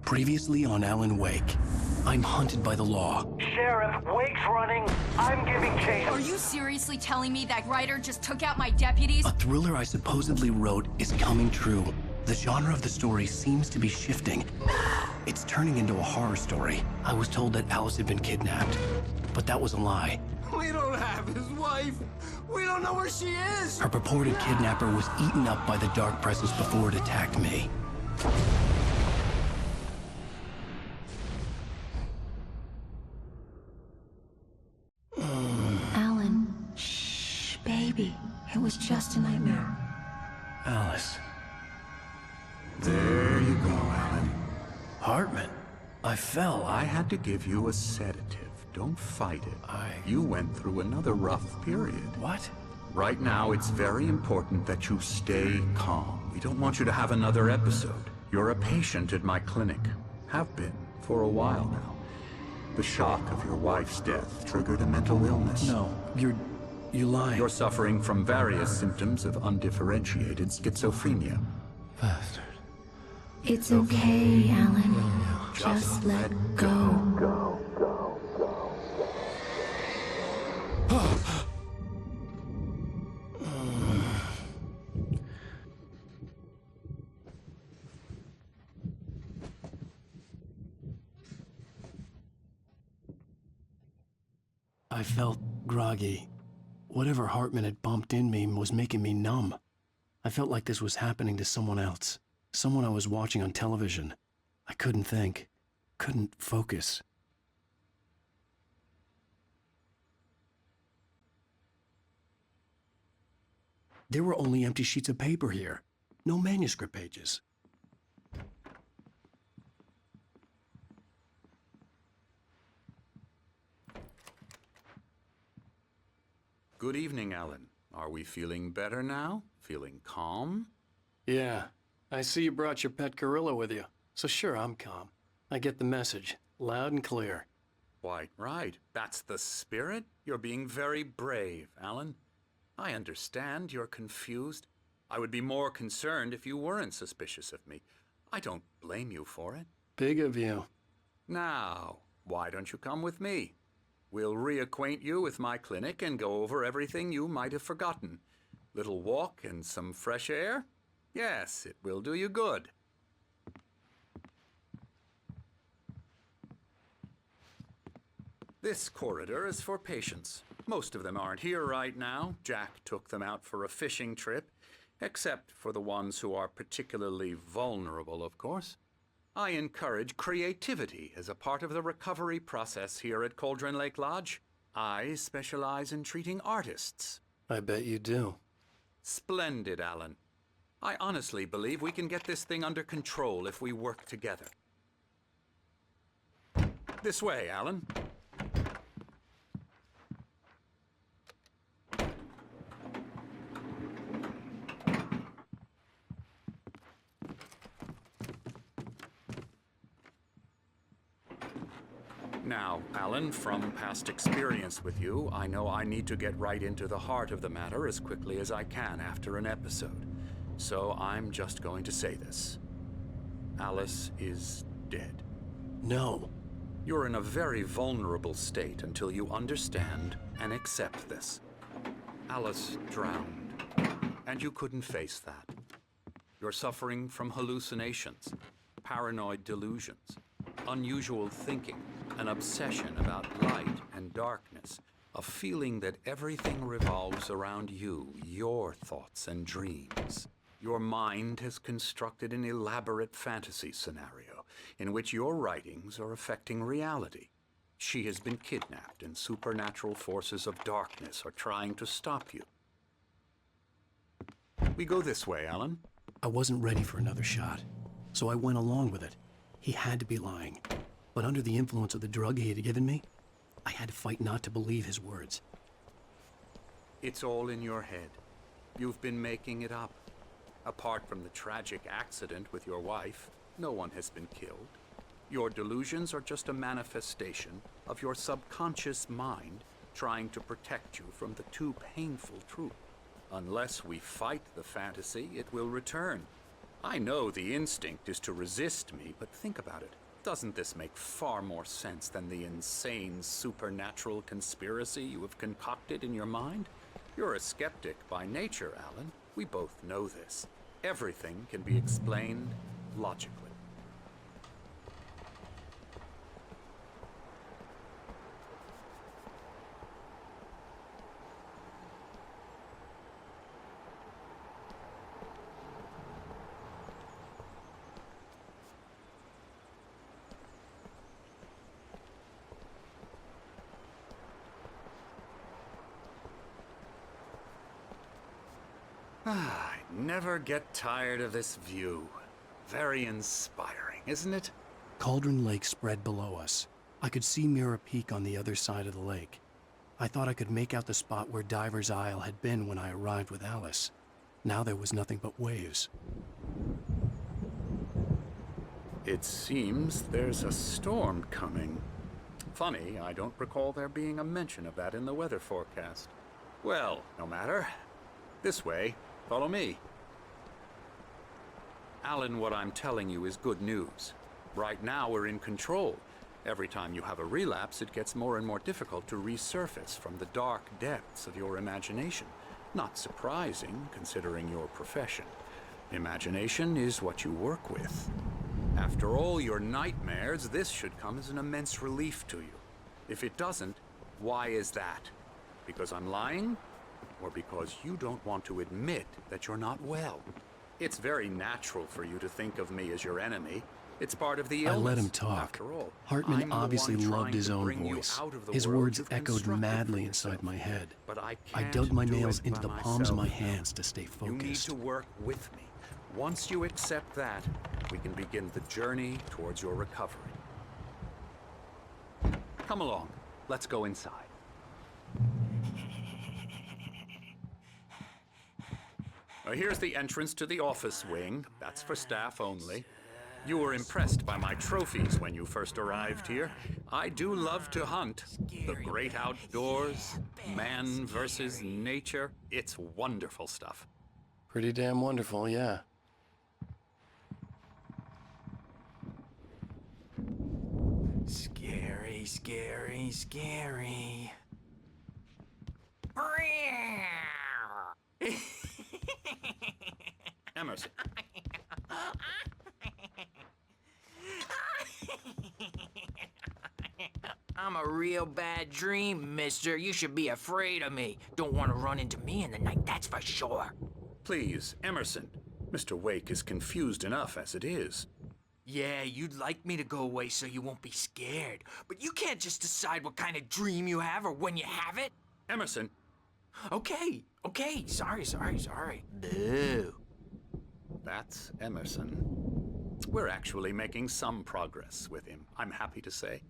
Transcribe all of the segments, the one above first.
Previously on Alan Wake, I'm hunted by the law. Sheriff, Wake's running. I'm giving chase. Are you seriously telling me that writer just took out my deputies? A thriller I supposedly wrote is coming true. The genre of the story seems to be shifting. It's turning into a horror story. I was told that Alice had been kidnapped, but that was a lie. We don't have his wife. We don't know where she is. Her purported kidnapper was eaten up by the dark presence before it attacked me. Alan, shh, baby. It was just a nightmare. Alice. There you go, Alan. Hartman. I fell. I had to give you a sedative. Don't fight it. You went through another rough period. What? Right now, it's very important that you stay calm. We don't want you to have another episode. You're a patient at my clinic. Have been for a while now. The shock of your wife's death triggered a mental illness. No, you're lying. You're suffering from various symptoms of undifferentiated schizophrenia. Bastard. It's okay, Alan. Just let go. I felt groggy. Whatever Hartman had bumped in me was making me numb. I felt like this was happening to someone else. Someone I was watching on television. I couldn't think. Couldn't focus. There were only empty sheets of paper here. No manuscript pages. Good evening, Alan. Are we feeling better now? Feeling calm? Yeah. I see you brought your pet gorilla with you. So sure, I'm calm. I get the message. Loud and clear. Quite right. That's the spirit. You're being very brave, Alan. I understand you're confused. I would be more concerned if you weren't suspicious of me. I don't blame you for it. Big of you. Now, why don't you come with me? We'll reacquaint you with my clinic and go over everything you might have forgotten. Little walk and some fresh air? Yes, it will do you good. This corridor is for patients. Most of them aren't here right now. Jack took them out for a fishing trip, except for the ones who are particularly vulnerable, of course. I encourage creativity as a part of the recovery process here at Cauldron Lake Lodge. I specialize in treating artists. I bet you do. Splendid, Alan. I honestly believe we can get this thing under control if we work together. This way, Alan. Now, Alan, from past experience with you, I know I need to get right into the heart of the matter as quickly as I can after an episode. So I'm just going to say this. Alice is dead. No. You're in a very vulnerable state until you understand and accept this. Alice drowned, and you couldn't face that. You're suffering from hallucinations, paranoid delusions, unusual thinking, an obsession about light and darkness, a feeling that everything revolves around you, your thoughts and dreams. Your mind has constructed an elaborate fantasy scenario in which your writings are affecting reality. She has been kidnapped and supernatural forces of darkness are trying to stop you. We go this way, Alan. I wasn't ready for another shot, so I went along with it. He had to be lying. But under the influence of the drug he had given me, I had to fight not to believe his words. It's all in your head. You've been making it up. Apart from the tragic accident with your wife, no one has been killed. Your delusions are just a manifestation of your subconscious mind trying to protect you from the too painful truth. Unless we fight the fantasy, it will return. I know the instinct is to resist me, but think about it. Doesn't this make far more sense than the insane supernatural conspiracy you have concocted in your mind? You're a skeptic by nature, Alan. We both know this. Everything can be explained logically. I never get tired of this view. Very inspiring, isn't it? Cauldron Lake spread below us. I could see Mirror Peak on the other side of the lake. I thought I could make out the spot where Diver's Isle had been when I arrived with Alice. Now there was nothing but waves. It seems there's a storm coming. Funny, I don't recall there being a mention of that in the weather forecast. Well, no matter. This way. Follow me. Alan, what I'm telling you is good news. Right now we're in control. Every time you have a relapse, it gets more and more difficult to resurface from the dark depths of your imagination. Not surprising, considering your profession. Imagination is what you work with. After all your nightmares, this should come as an immense relief to you. If it doesn't, why is that? Because I'm lying? Or because you don't want to admit that you're not well? It's very natural for you to think of me as your enemy. It's part of the illness. I let him talk. After all, Hartman I'm the obviously one loved trying his to own bring you voice. out of the His world words you've echoed constructed madly for inside yourself. my head. But I I can't dug my do nails it into by the palms of my myself. hands to stay You need focused. to work with me. Once you accept that, we can begin the journey towards your recovery. Come along. Let's go inside. Here's the entrance to the office wing. That's for staff only. You were impressed by my trophies when you first arrived here. I do love to hunt. The great outdoors, man versus nature. It's wonderful stuff. Pretty damn wonderful, yeah. Scary, scary, scary. Emerson. I'm a real bad dream, mister. You should be afraid of me. Don't want to run into me in the night, that's for sure. Please, Emerson. Mr. Wake is confused enough as it is. Yeah, you'd like me to go away so you won't be scared. But you can't just decide what kind of dream you have or when you have it. Emerson. Okay. Sorry. Boo. That's Emerson. We're actually making some progress with him, I'm happy to say.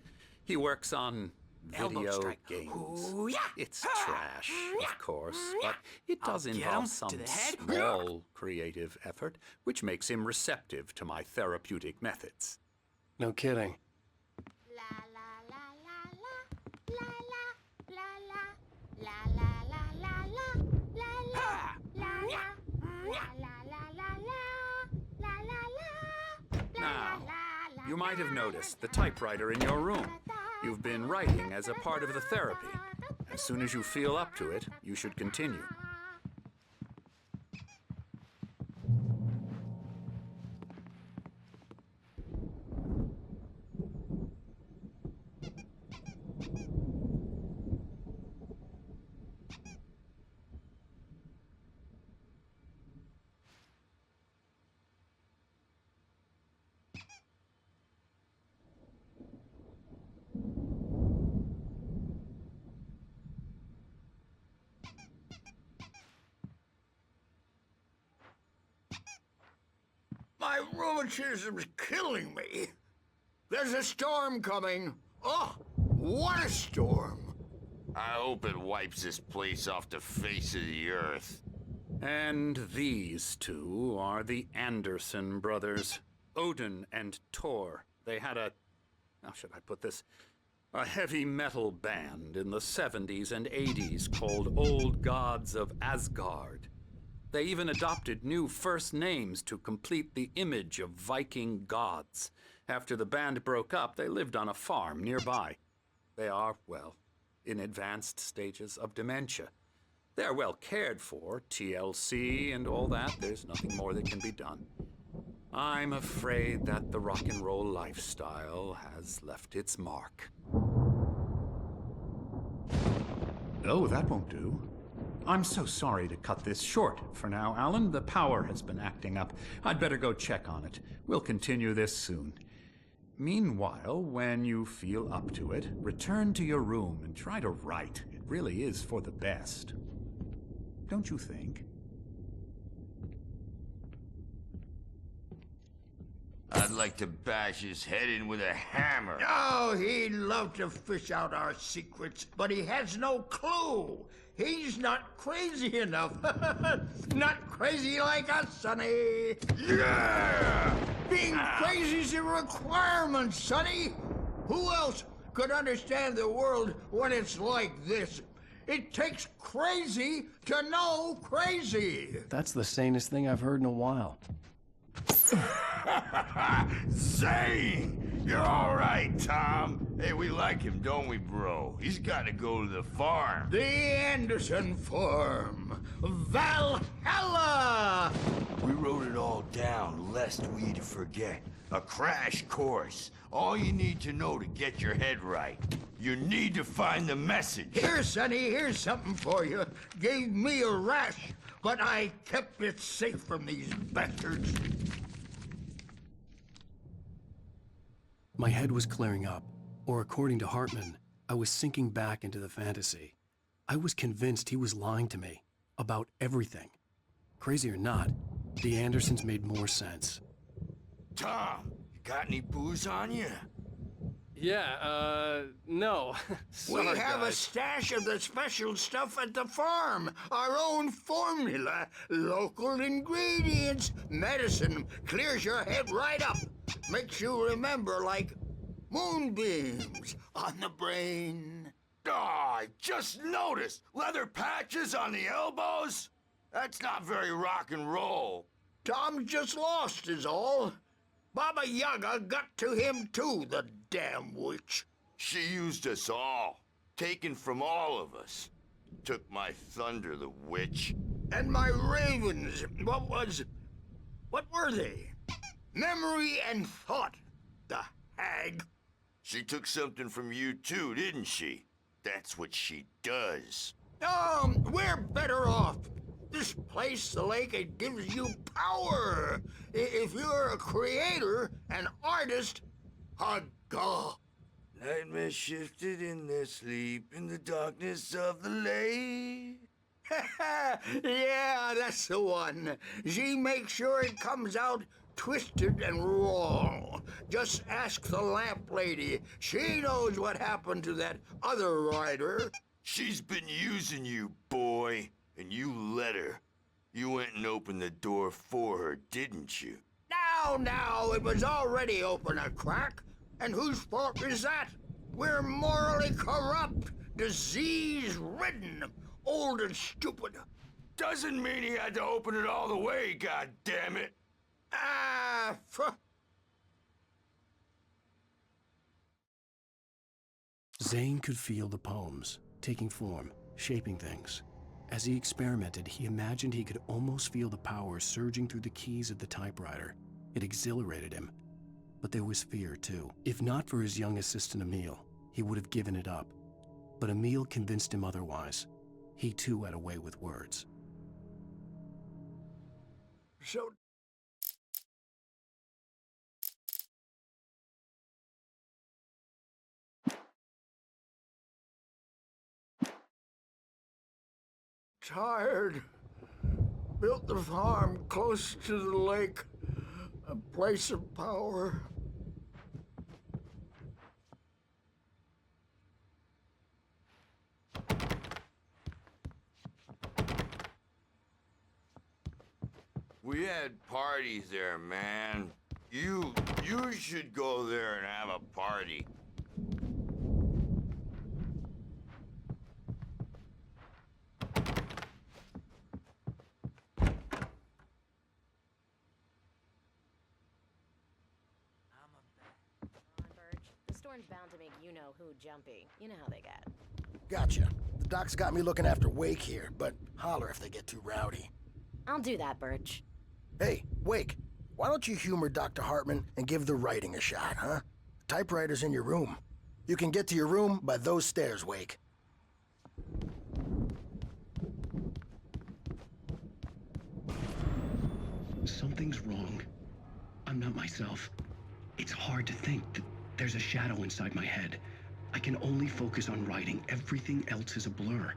He works on Elbow video strike. games. Ooh, yeah. It's trash, of course, but it does I'll get involve him some to the head. small creative effort, which makes him receptive to my therapeutic methods. No kidding. Now, you might have noticed the typewriter in your room. You've been writing as a part of the therapy. As soon as you feel up to it, you should continue. My rheumatism's killing me. There's a storm coming. Oh, what a storm. I hope it wipes this place off the face of the earth. And these two are the Anderson brothers, Odin and Thor. They had how should I put this? A heavy metal band in the 70s and 80s called Old Gods of Asgard. They even adopted new first names to complete the image of Viking gods. After the band broke up, they lived on a farm nearby. They are, well, in advanced stages of dementia. They're well cared for, TLC and all that. There's nothing more that can be done. I'm afraid that the rock and roll lifestyle has left its mark. Oh, that won't do. I'm so sorry to cut this short for now, Alan. The power has been acting up. I'd better go check on it. We'll continue this soon. Meanwhile, when you feel up to it, return to your room and try to write. It really is for the best. Don't you think? I'd like to bash his head in with a hammer. Oh, he'd love to fish out our secrets, but he has no clue. He's not crazy enough. Not crazy like us, Sonny. Yeah! Being crazy's a requirement, Sonny. Who else could understand the world when it's like this? It takes crazy to know crazy. That's the sanest thing I've heard in a while. Zane! You're all right, Tom. Hey, we like him, don't we, bro? He's got to go to the farm. The Anderson Farm. Valhalla! We wrote it all down, lest we'd forget. A crash course. All you need to know to get your head right. You need to find the message. Here, Sonny, here's something for you. Gave me a rash, but I kept it safe from these bastards. My head was clearing up, or according to Hartman, I was sinking back into the fantasy. I was convinced he was lying to me about everything. Crazy or not, the Andersons made more sense. Tom, you got any booze on you? Yeah, no. We have a stash of the special stuff at the farm. Our own formula. Local ingredients. Medicine clears your head right up. Makes you remember like moonbeams on the brain. Oh, I just noticed. Leather patches on the elbows? That's not very rock and roll. Tom just lost is all. Baba Yaga got to him too, the damn witch. She used us all. Taken from all of us. Took my thunder, the witch. And my ravens, what were they? Memory and thought, the hag. She took something from you too, didn't she? That's what she does. We're better off. This place, the lake, it gives you power. If you're a creator, an artist, a god. Nightmare shifted in their sleep in the darkness of the lake. Yeah, that's the one. She makes sure it comes out twisted and wrong. Just ask the lamp lady. She knows what happened to that other rider. She's been using you, boy, and you let her. You went and opened the door for her, didn't you? Now, it was already open a crack. And whose fault is that? We're morally corrupt, disease-ridden, old and stupid. Doesn't mean he had to open it all the way, goddammit. Zane could feel the poems, taking form, shaping things. As he experimented, he imagined he could almost feel the power surging through the keys of the typewriter. It exhilarated him. But there was fear, too. If not for his young assistant Emil, he would have given it up. But Emil convinced him otherwise. He, too, had a way with words. So... tired. Built the farm close to the lake. A place of power. We had parties there, man. You should go there and have a party. one's bound to make you-know-who jumpy. You know how they get. Gotcha. The doc's got me looking after Wake here, but holler if they get too rowdy. I'll do that, Birch. Hey, Wake, why don't you humor Dr. Hartman and give the writing a shot, huh? Typewriter's in your room. You can get to your room by those stairs, Wake. Something's wrong. I'm not myself. It's hard to think that there's a shadow inside my head. I can only focus on writing. Everything else is a blur.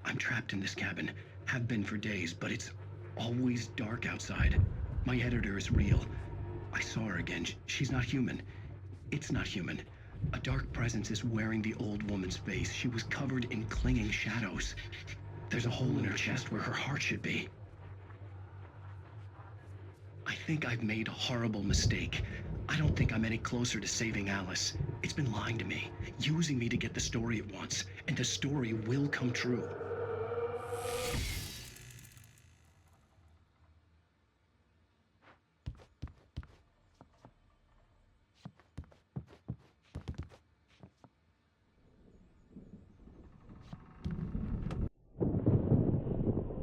I'm trapped in this cabin. Have been for days, but it's always dark outside. My editor is real. I saw her again. She's not human. It's not human. A dark presence is wearing the old woman's face. She was covered in clinging shadows. There's a hole in her chest where her heart should be. I think I've made a horrible mistake. I don't think I'm any closer to saving Alice. It's been lying to me, using me to get the story it wants, and the story will come true.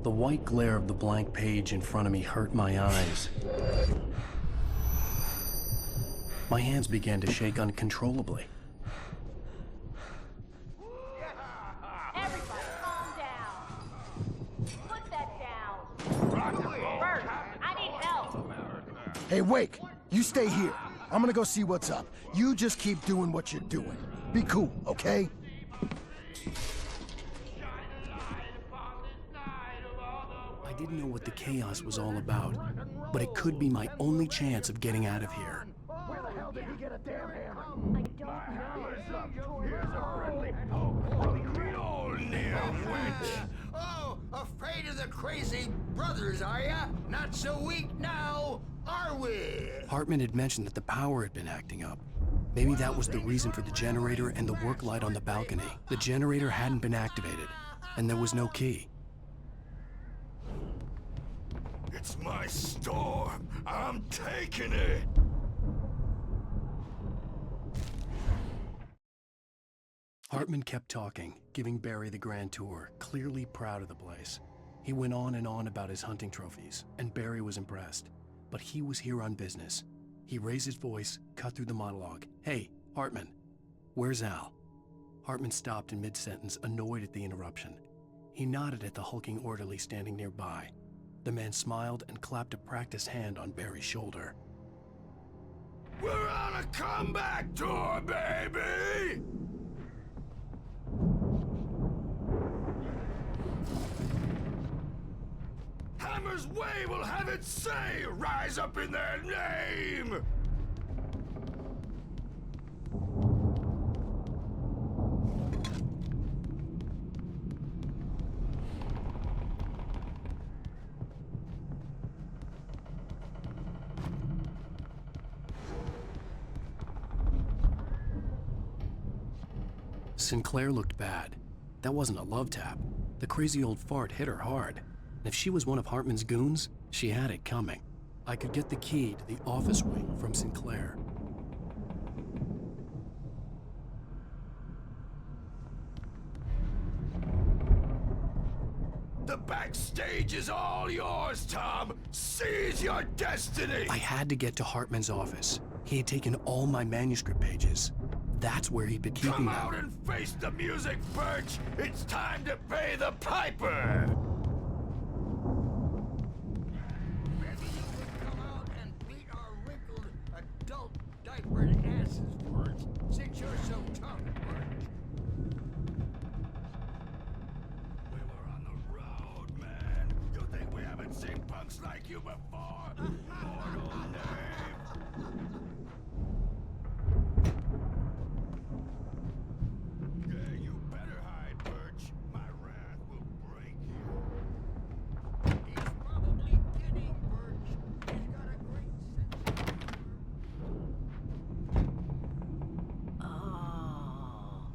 The white glare of the blank page in front of me hurt my eyes. My hands began to shake uncontrollably. Everybody, calm down. Put that down. Birch, I need help. Hey, Wake, you stay here. I'm gonna go see what's up. You just keep doing what you're doing. Be cool, okay? I didn't know what the chaos was all about, but it could be my only chance of getting out of here. Where the hell did he get a damn hammer? I don't know. Here's a friendly. Oh, afraid of the crazy brothers, are ya? Not so weak now, are we? Hartman had mentioned that the power had been acting up. Maybe that was the reason for the generator and the work light on the balcony. The generator hadn't been activated, and there was no key. It's my store. I'm taking it. Hartman kept talking, giving Barry the grand tour, clearly proud of the place. He went on and on about his hunting trophies, and Barry was impressed. But he was here on business. He raised his voice, cut through the monologue. Hey, Hartman, where's Al? Hartman stopped in mid-sentence, annoyed at the interruption. He nodded at the hulking orderly standing nearby. The man smiled and clapped a practiced hand on Barry's shoulder. We're on a comeback tour, baby! Hammer's Way will have its say! Rise up in their name! Sinclair looked bad. That wasn't a love tap. The crazy old fart hit her hard. And if she was one of Hartman's goons, she had it coming. I could get the key to the office wing from Sinclair. The backstage is all yours, Tom! Seize your destiny! I had to get to Hartman's office. He had taken all my manuscript pages. That's where he'd been keeping Come them. out and face the music, Birch! It's time to pay the piper! Maybe you could come out and beat our wrinkled adult diapered asses for us, since you're so tough, Birch. We were on the road, man. You think we haven't seen punks like you before? Mortal name! Yeah, you better hide, Birch. My wrath will break you. He's probably kidding, Birch. He's got a great sense of humor. Oh.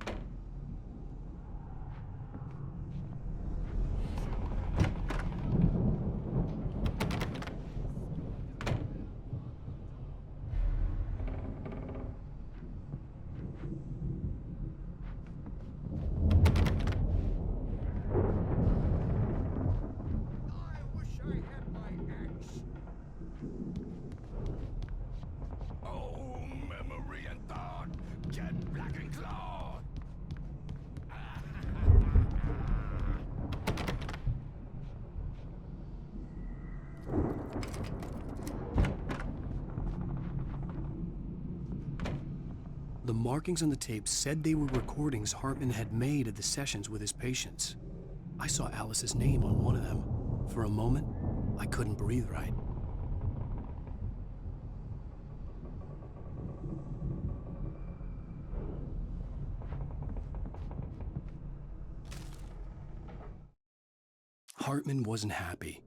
The markings on the tape said they were recordings Hartman had made of the sessions with his patients. I saw Alice's name on one of them. For a moment, I couldn't breathe right. Hartman wasn't happy.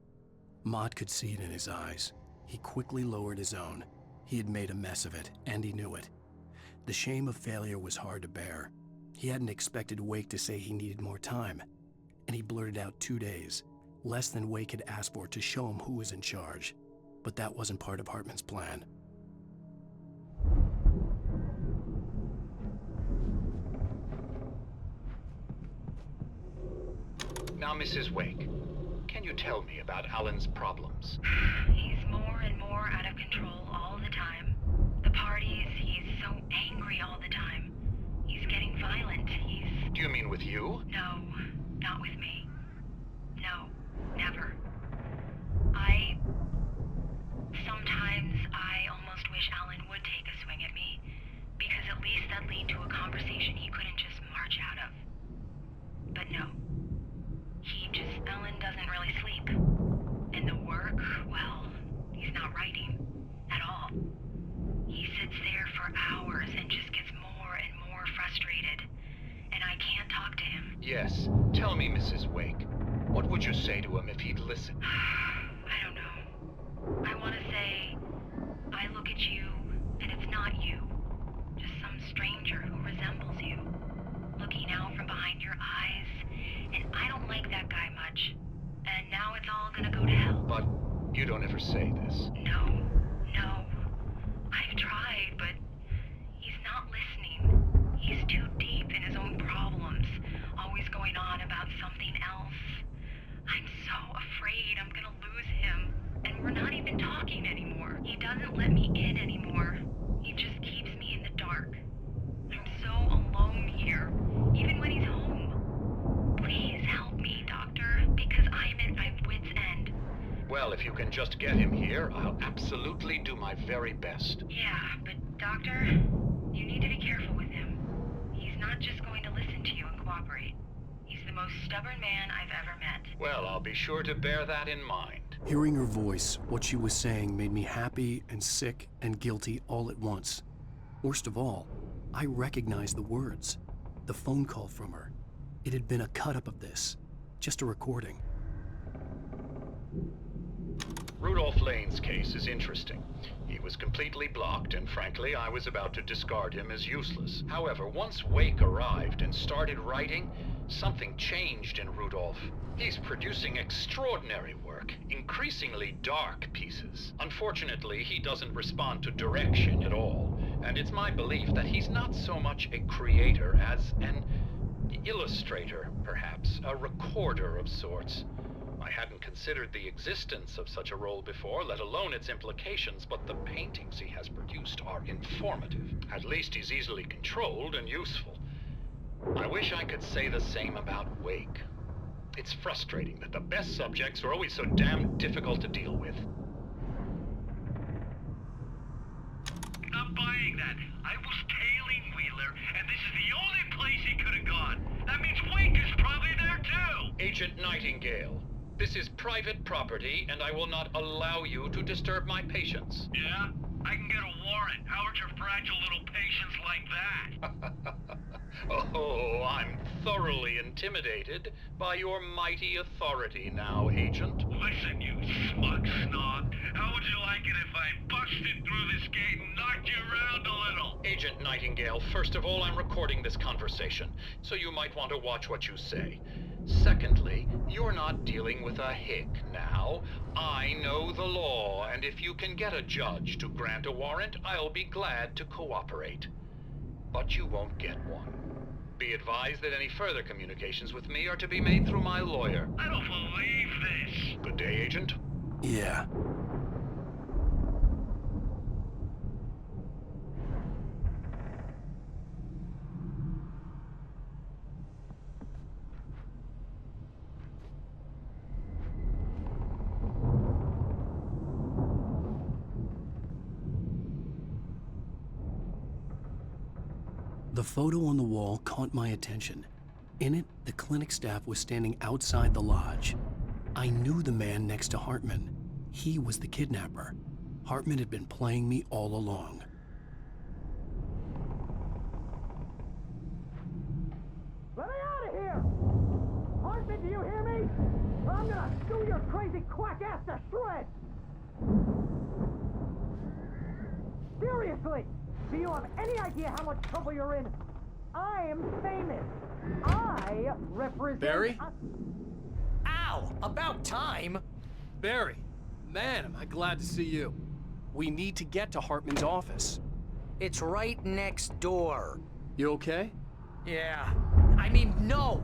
Mott could see it in his eyes. He quickly lowered his own. He had made a mess of it, and he knew it. The shame of failure was hard to bear. He hadn't expected Wake to say he needed more time, and he blurted out 2 days, less than Wake had asked for to show him who was in charge. But that wasn't part of Hartman's plan. Now, Mrs. Wake, can you tell me about Alan's problems? He's more and more out of control all the time. The parties, he's so angry all the time. He's getting violent. Do you mean with you? No, not with me. No, never. Sometimes I almost wish Alan would take a swing at me, because at least that'd lead to a conversation he couldn't just march out of. But no. Alan doesn't really sleep. And the work, well, he's not writing at all. He sits there for hours and just gets more and more frustrated. And I can't talk to him. Yes. Tell me, Mrs. Wake, what would you say to him if he'd listen? I don't know. I want to say, I look at you, and it's not you. Just some stranger who resembles you. Looking out from behind your eyes. And I don't like that guy much. And now it's all gonna go to hell. But you don't ever say this. No. I've tried, but he's not listening. He's too deep in his own problems, always going on about something else. I'm so afraid I'm gonna lose him. And we're not even talking anymore. He doesn't let me in anymore. He just keeps me in the dark. I'm so alone here, even when he's home. Please help me, Doctor, because I'm at my wit's end. Well, if you can just get him here, I'll absolutely do my very best. Yeah, but Doctor, you need to be careful with him. He's not just going to listen to you and cooperate. He's the most stubborn man I've ever met. Well, I'll be sure to bear that in mind. Hearing her voice, what she was saying made me happy and sick and guilty all at once. Worst of all, I recognized the words. The phone call from her. It had been a cut-up of this. Just a recording. Rudolph Lane's case is interesting. He was completely blocked, and frankly, I was about to discard him as useless. However, once Wake arrived and started writing, something changed in Rudolph. He's producing extraordinary work, increasingly dark pieces. Unfortunately, he doesn't respond to direction at all, and it's my belief that he's not so much a creator as an illustrator, perhaps, a recorder of sorts. I hadn't considered the existence of such a role before, let alone its implications, but the paintings he has produced are informative. At least he's easily controlled and useful. I wish I could say the same about Wake. It's frustrating that the best subjects are always so damn difficult to deal with. Not buying that. I was tailing Wheeler, and this is the only place he could have gone. That means Wake is probably there too! Agent Nightingale, this is private property, and I will not allow you to disturb my patients. Yeah? I can get a warrant. How would your fragile little patients like that? Oh, I'm thoroughly intimidated by your mighty authority now, Agent. Listen, you smug snob. How would you like it if I busted through this gate and knocked you around a little? Agent Nightingale, first of all, I'm recording this conversation, so you might want to watch what you say. Secondly, you're not dealing with a hick now. I know the law, and if you can get a judge to grant a warrant, I'll be glad to cooperate. But you won't get one. Be advised that any further communications with me are to be made through my lawyer. I don't believe this. Good day, Agent. Yeah. The photo on the wall caught my attention. In it, the clinic staff was standing outside the lodge. I knew the man next to Hartman. He was the kidnapper. Hartman had been playing me all along. Let me out of here! Hartman, do you hear me? I'm gonna sue your crazy quack ass to shreds! Seriously! Do you have any idea how much trouble you're in? I'm famous. I represent... Barry? Ow! About time! Barry, man, am I glad to see you. We need to get to Hartman's office. It's right next door. You okay? Yeah. I mean, no!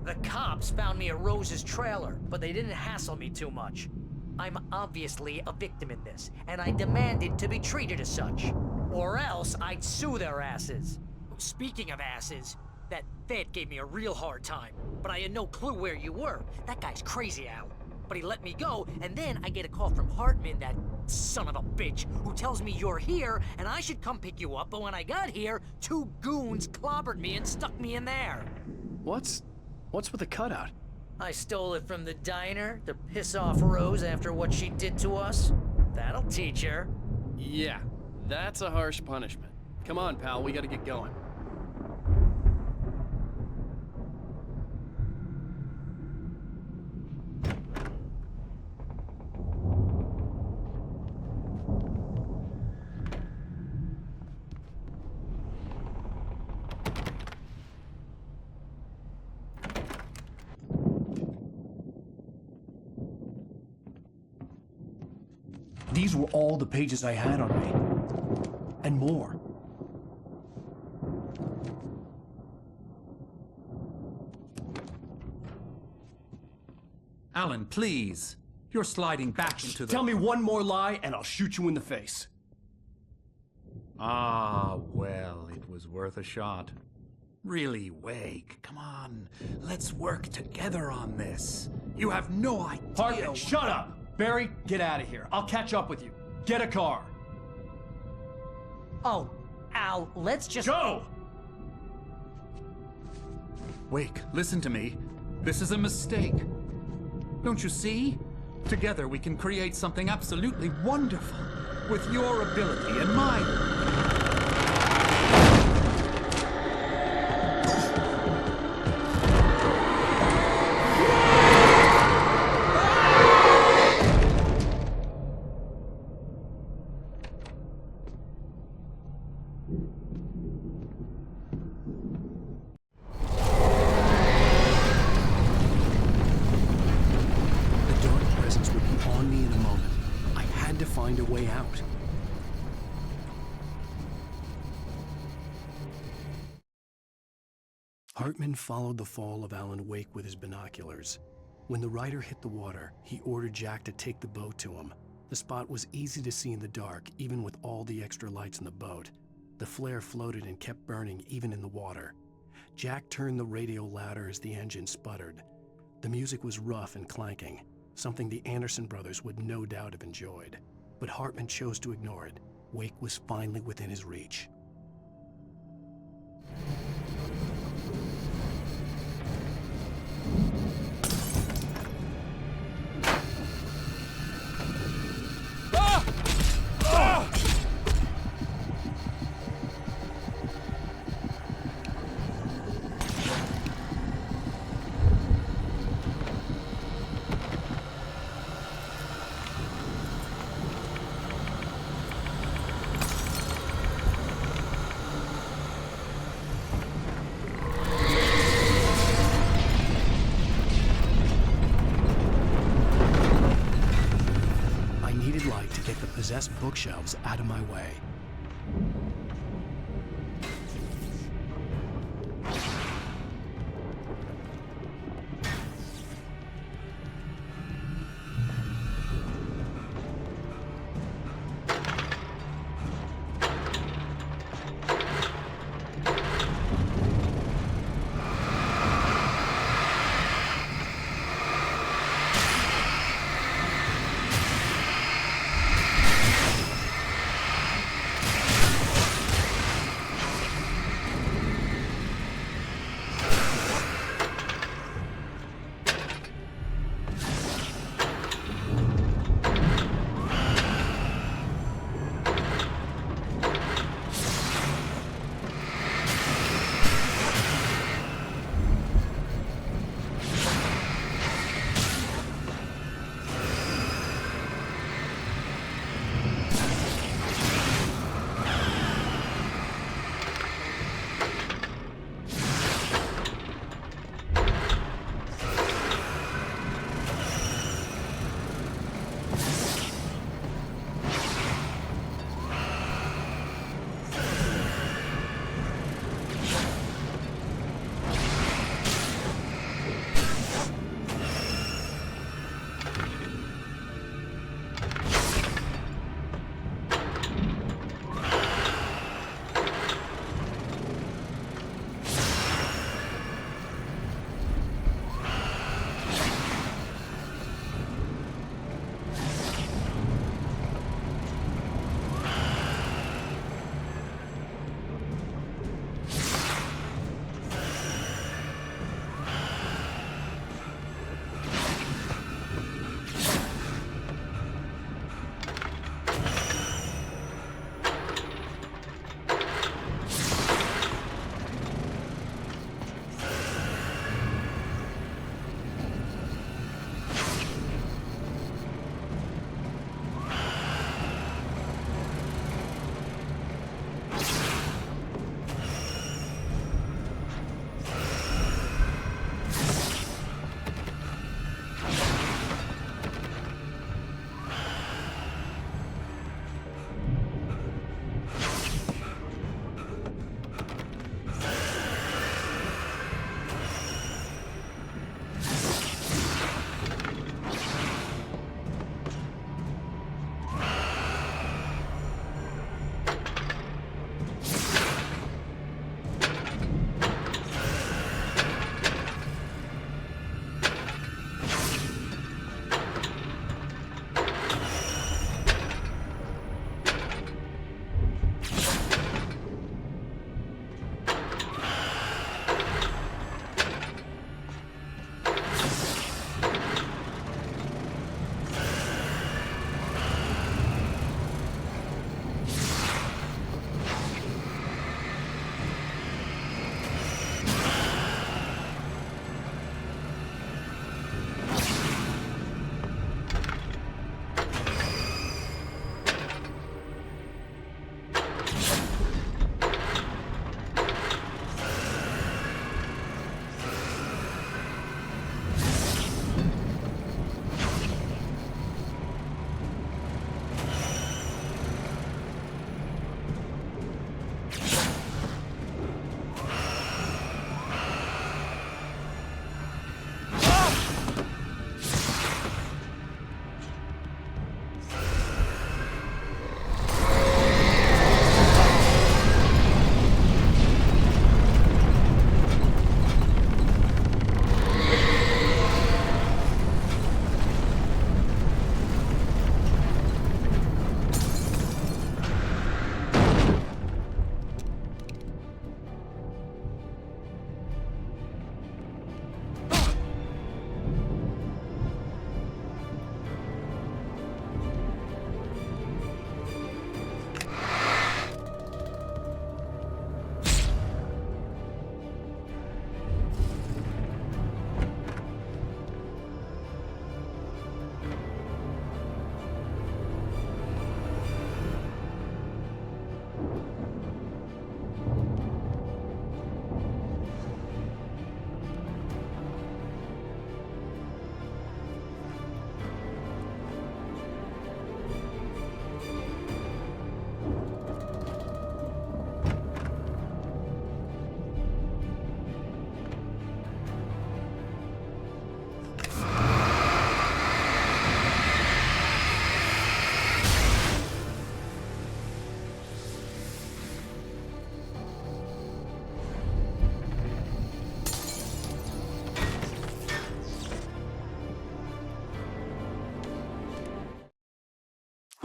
The cops found me at Rose's trailer, but they didn't hassle me too much. I'm obviously a victim in this, and I demanded to be treated as such. Or else I'd sue their asses. Speaking of asses, that Fed gave me a real hard time, but I had no clue where you were. That guy's crazy, Al. But he let me go, and then I get a call from Hartman, that son of a bitch, who tells me you're here, and I should come pick you up, but when I got here, 2 goons clobbered me and stuck me in there. What's with the cutout? I stole it from the diner to piss off Rose after what she did to us. That'll teach her. Yeah, that's a harsh punishment. Come on, pal, we gotta get going. These were all the pages I had on me. And more. Alan, please. You're sliding back into the... Tell me one more lie and I'll shoot you in the face. Ah, well, it was worth a shot. Really, Wake, come on. Let's work together on this. You have no idea... Hartman, shut up! Barry, get out of here. I'll catch up with you. Get a car. Oh, Al, let's just... Go! Wake, listen to me. This is a mistake. Don't you see? Together we can create something absolutely wonderful. With your ability and mine. Find a way out. Hartman followed the fall of Alan Wake with his binoculars. When the rider hit the water, he ordered Jack to take the boat to him. The spot was easy to see in the dark, even with all the extra lights in the boat. The flare floated and kept burning even in the water. Jack turned the radio louder as the engine sputtered. The music was rough and clanking, something the Anderson brothers would no doubt have enjoyed. But Hartman chose to ignore it. Wake was finally within his reach. Possessed bookshelves out of my way.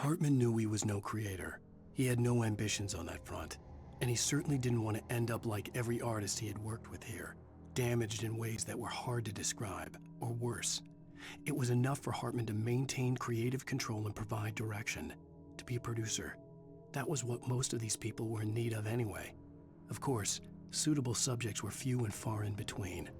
Hartman knew he was no creator. He had no ambitions on that front, and he certainly didn't want to end up like every artist he had worked with here, damaged in ways that were hard to describe, or worse. It was enough for Hartman to maintain creative control and provide direction, to be a producer. That was what most of these people were in need of anyway. Of course, suitable subjects were few and far in between.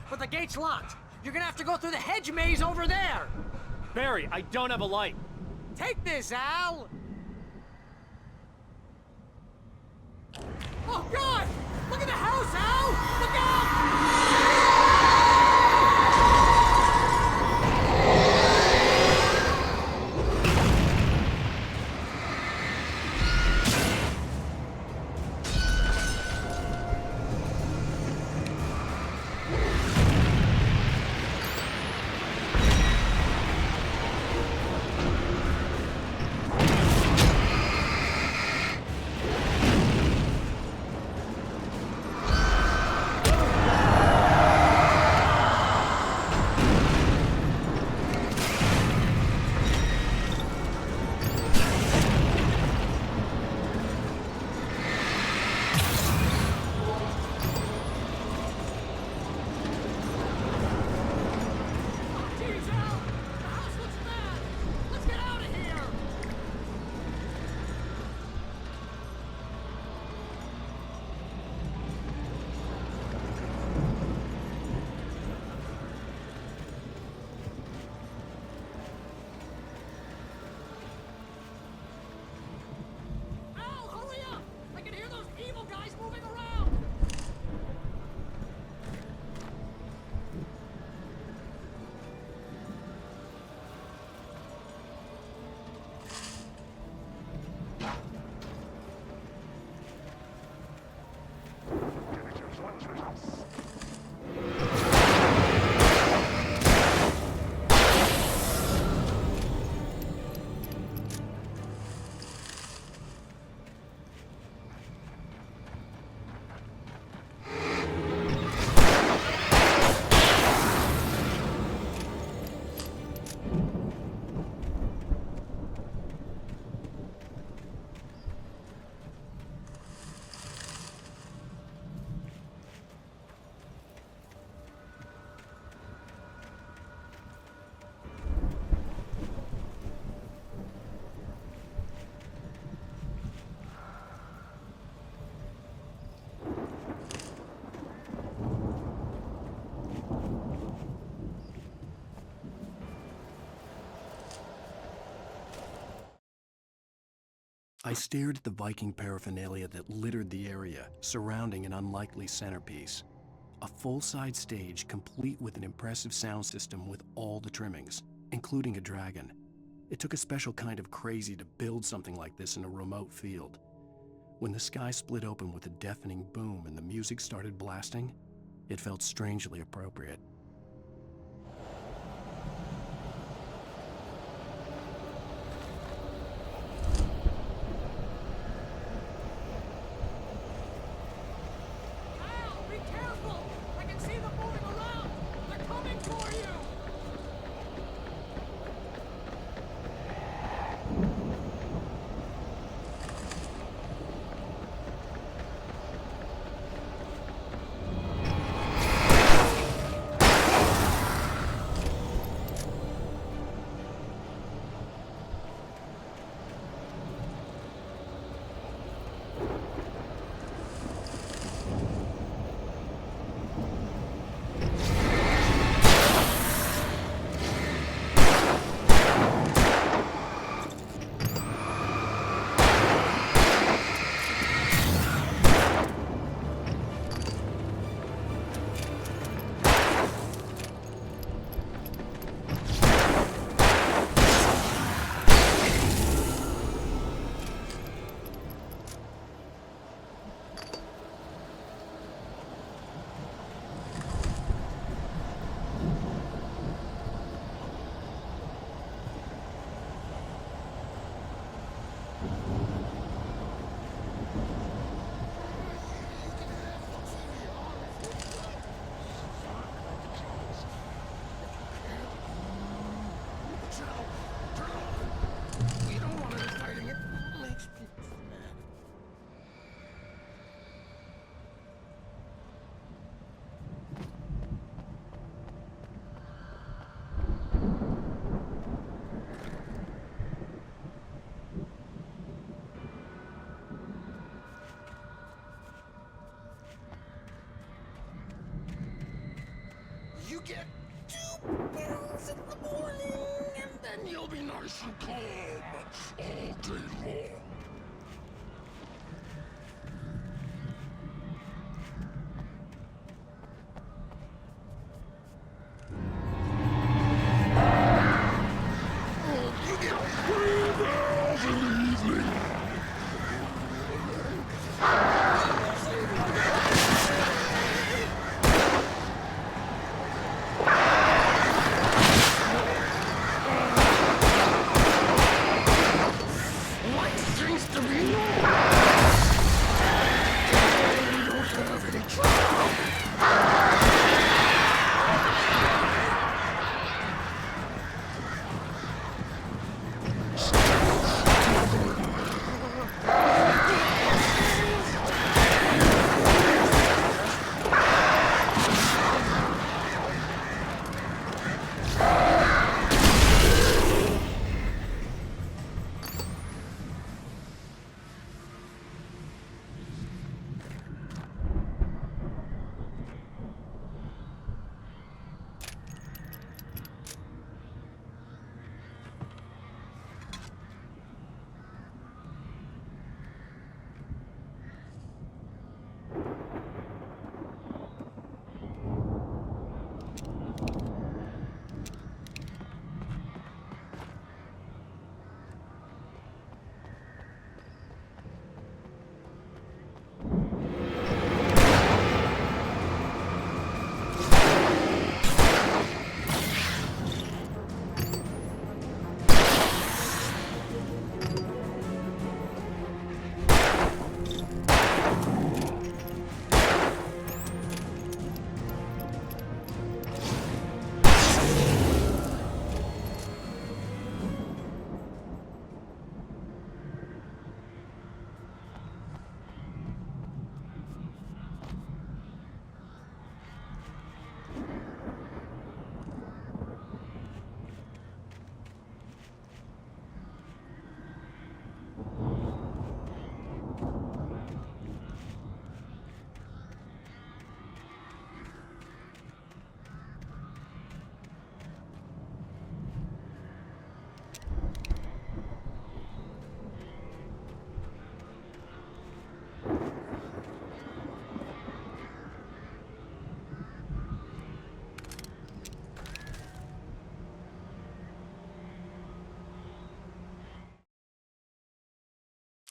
But the gate's locked. You're gonna have to go through the hedge maze over there. Barry, I don't have a light. Take this, Al. Oh, God! Look at the house, Al! Look out! I stared at the Viking paraphernalia that littered the area surrounding an unlikely centerpiece. A full-size stage complete with an impressive sound system with all the trimmings, including a dragon. It took a special kind of crazy to build something like this in a remote field. When the sky split open with a deafening boom and the music started blasting, it felt strangely appropriate. Be careful! I can see them moving around! They're coming for you! You get 2 pills in the morning, and then you'll be nice and calm all day long. You get 3 pills in the evening.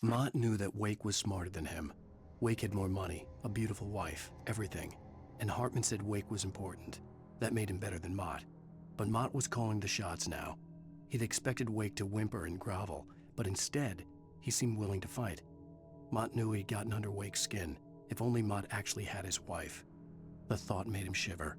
Mott knew that Wake was smarter than him. Wake had more money, a beautiful wife, everything. And Hartman said Wake was important. That made him better than Mott. But Mott was calling the shots now. He'd expected Wake to whimper and grovel, but instead, he seemed willing to fight. Mott knew he'd gotten under Wake's skin. If only Mott actually had his wife. The thought made him shiver.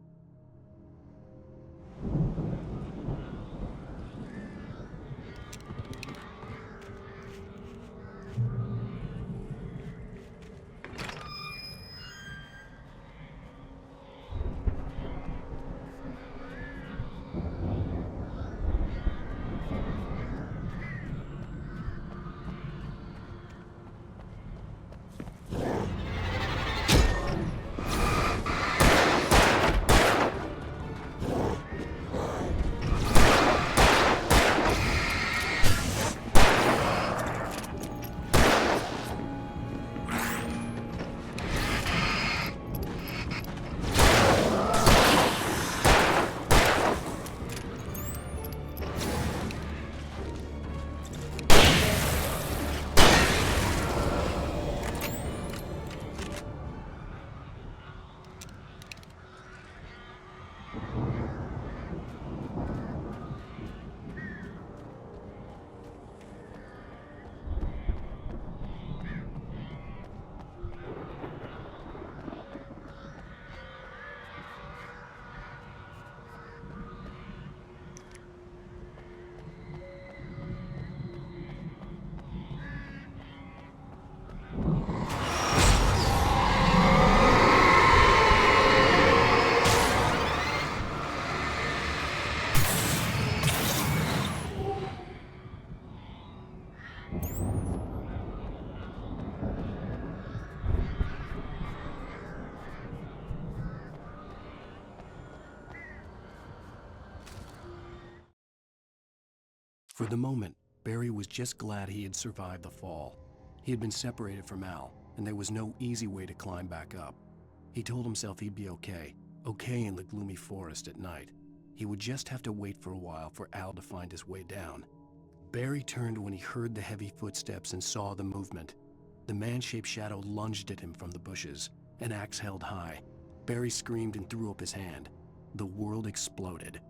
For the moment, Barry was just glad he had survived the fall. He had been separated from Al, and there was no easy way to climb back up. He told himself he'd be okay in the gloomy forest at night. He would just have to wait for a while for Al to find his way down. Barry turned when he heard the heavy footsteps and saw the movement. The man-shaped shadow lunged at him from the bushes, an axe held high. Barry screamed and threw up his hand. The world exploded.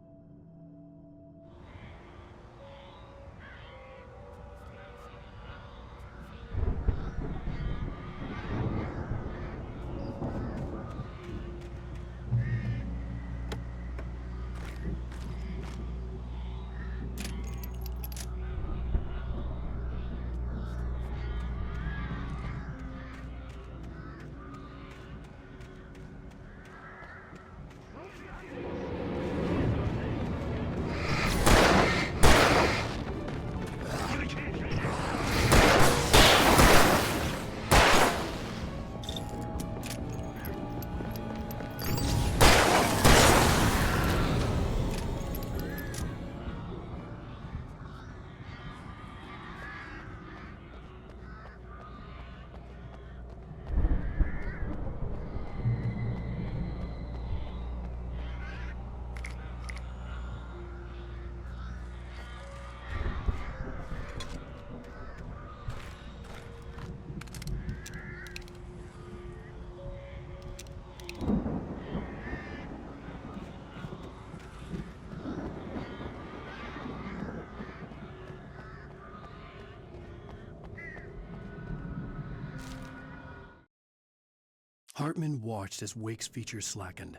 Hartman watched as Wake's features slackened.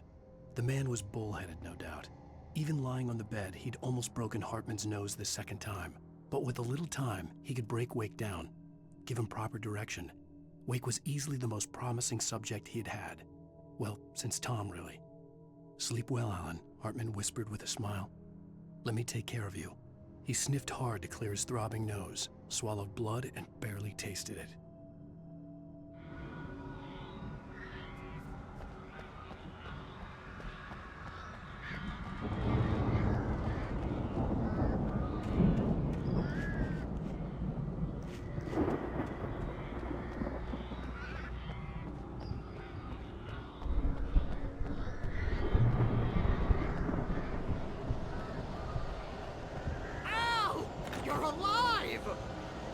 The man was bullheaded, no doubt. Even lying on the bed, he'd almost broken Hartman's nose the second time. But with a little time, he could break Wake down, give him proper direction. Wake was easily the most promising subject he'd had. Well, since Tom, really. "Sleep well, Alan," Hartman whispered with a smile. "Let me take care of you." He sniffed hard to clear his throbbing nose, swallowed blood, and barely tasted it.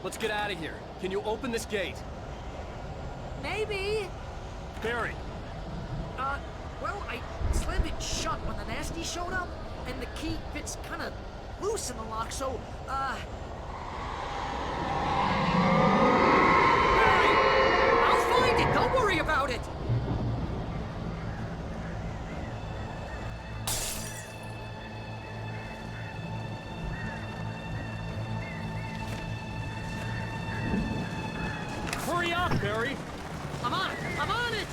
let's get out of here. Can you open this gate? Maybe. Barry! Well, I slammed it shut when the nasty showed up, and the key fits kind of loose in the lock, so, Barry! I'll find it! Don't worry about it! Hurry up, Barry! I'm on it! I'm on it!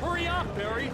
Hurry up, Barry!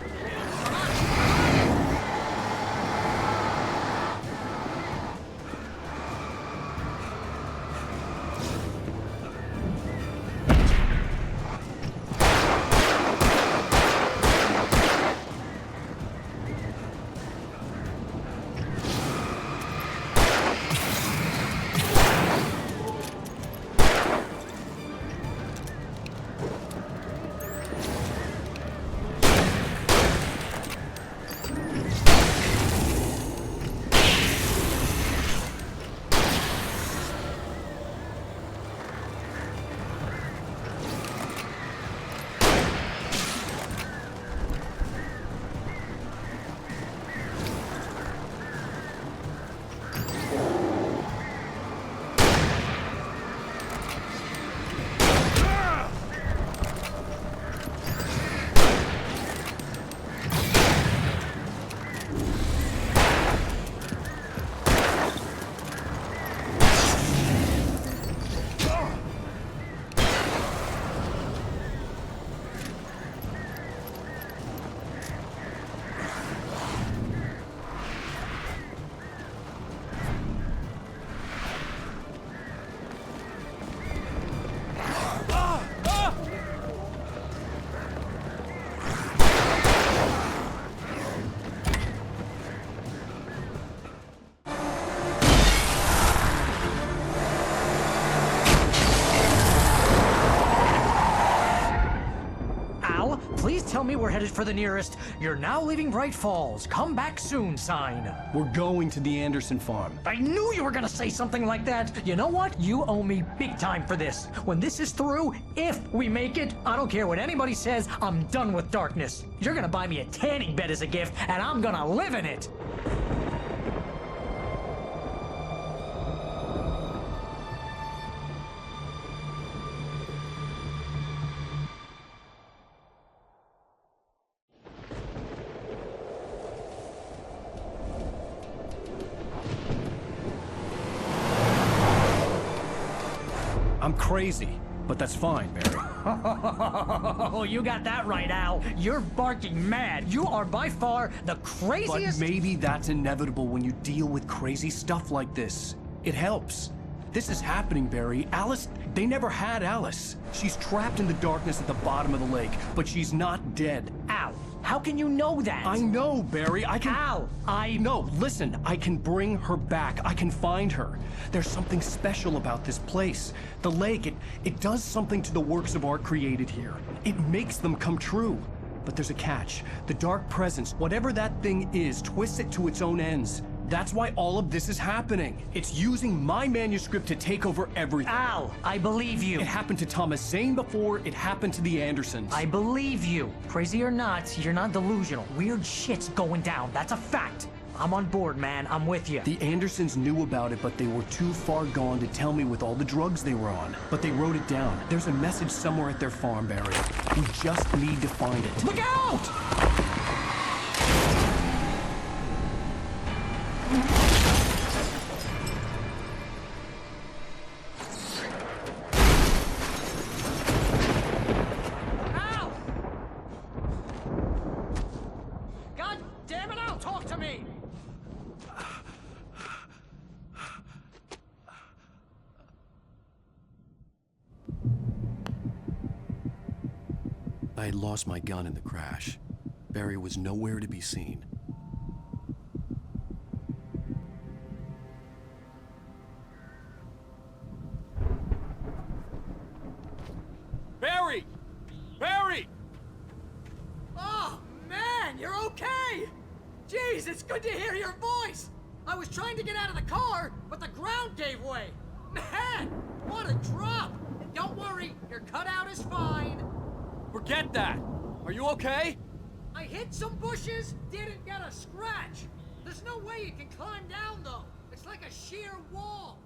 Please tell me we're headed for the nearest "You're now leaving Bright Falls. Come back soon" sign. We're going to the Anderson farm. I knew you were gonna say something like that. You know what? You owe me big time for this. When this is through, if we make it, I don't care what anybody says, I'm done with darkness. You're gonna buy me a tanning bed as a gift, and I'm gonna live in it. I'm crazy, but that's fine, Barry. Oh, you got that right, Al. You're barking mad. You are by far the craziest... But maybe that's inevitable when you deal with crazy stuff like this. It helps. This is happening, Barry. Alice, they never had Alice. She's trapped in the darkness at the bottom of the lake, but she's not dead. Al, How can you know that? I know, Barry. I can... Al, No, listen. I can bring her back. I can find her. There's something special about this place. The lake, it does something to the works of art created here. It makes them come true. But there's a catch. The dark presence, whatever that thing is, twists it to its own ends. That's why all of this is happening. It's using my manuscript to take over everything. Al, I believe you. It happened to Thomas Zane before, it happened to the Andersons. I believe you. Crazy or not, you're not delusional. Weird shit's going down. That's a fact. I'm on board, man. I'm with you. The Andersons knew about it, but they were too far gone to tell me with all the drugs they were on. But they wrote it down. There's a message somewhere at their farm, Barry. We just need to find it. Look out! Al! God damn it, Al, talk to me! I had lost my gun in the crash. Barry was nowhere to be seen. Barry! Barry! Oh, man, you're okay! Jeez, it's good to hear your voice! I was trying to get out of the car, but the ground gave way. Man, what a drop! And don't worry, your cutout is fine. Forget that! Are you okay? I hit some bushes, didn't get a scratch. There's no way you can climb down, though. It's like a sheer wall.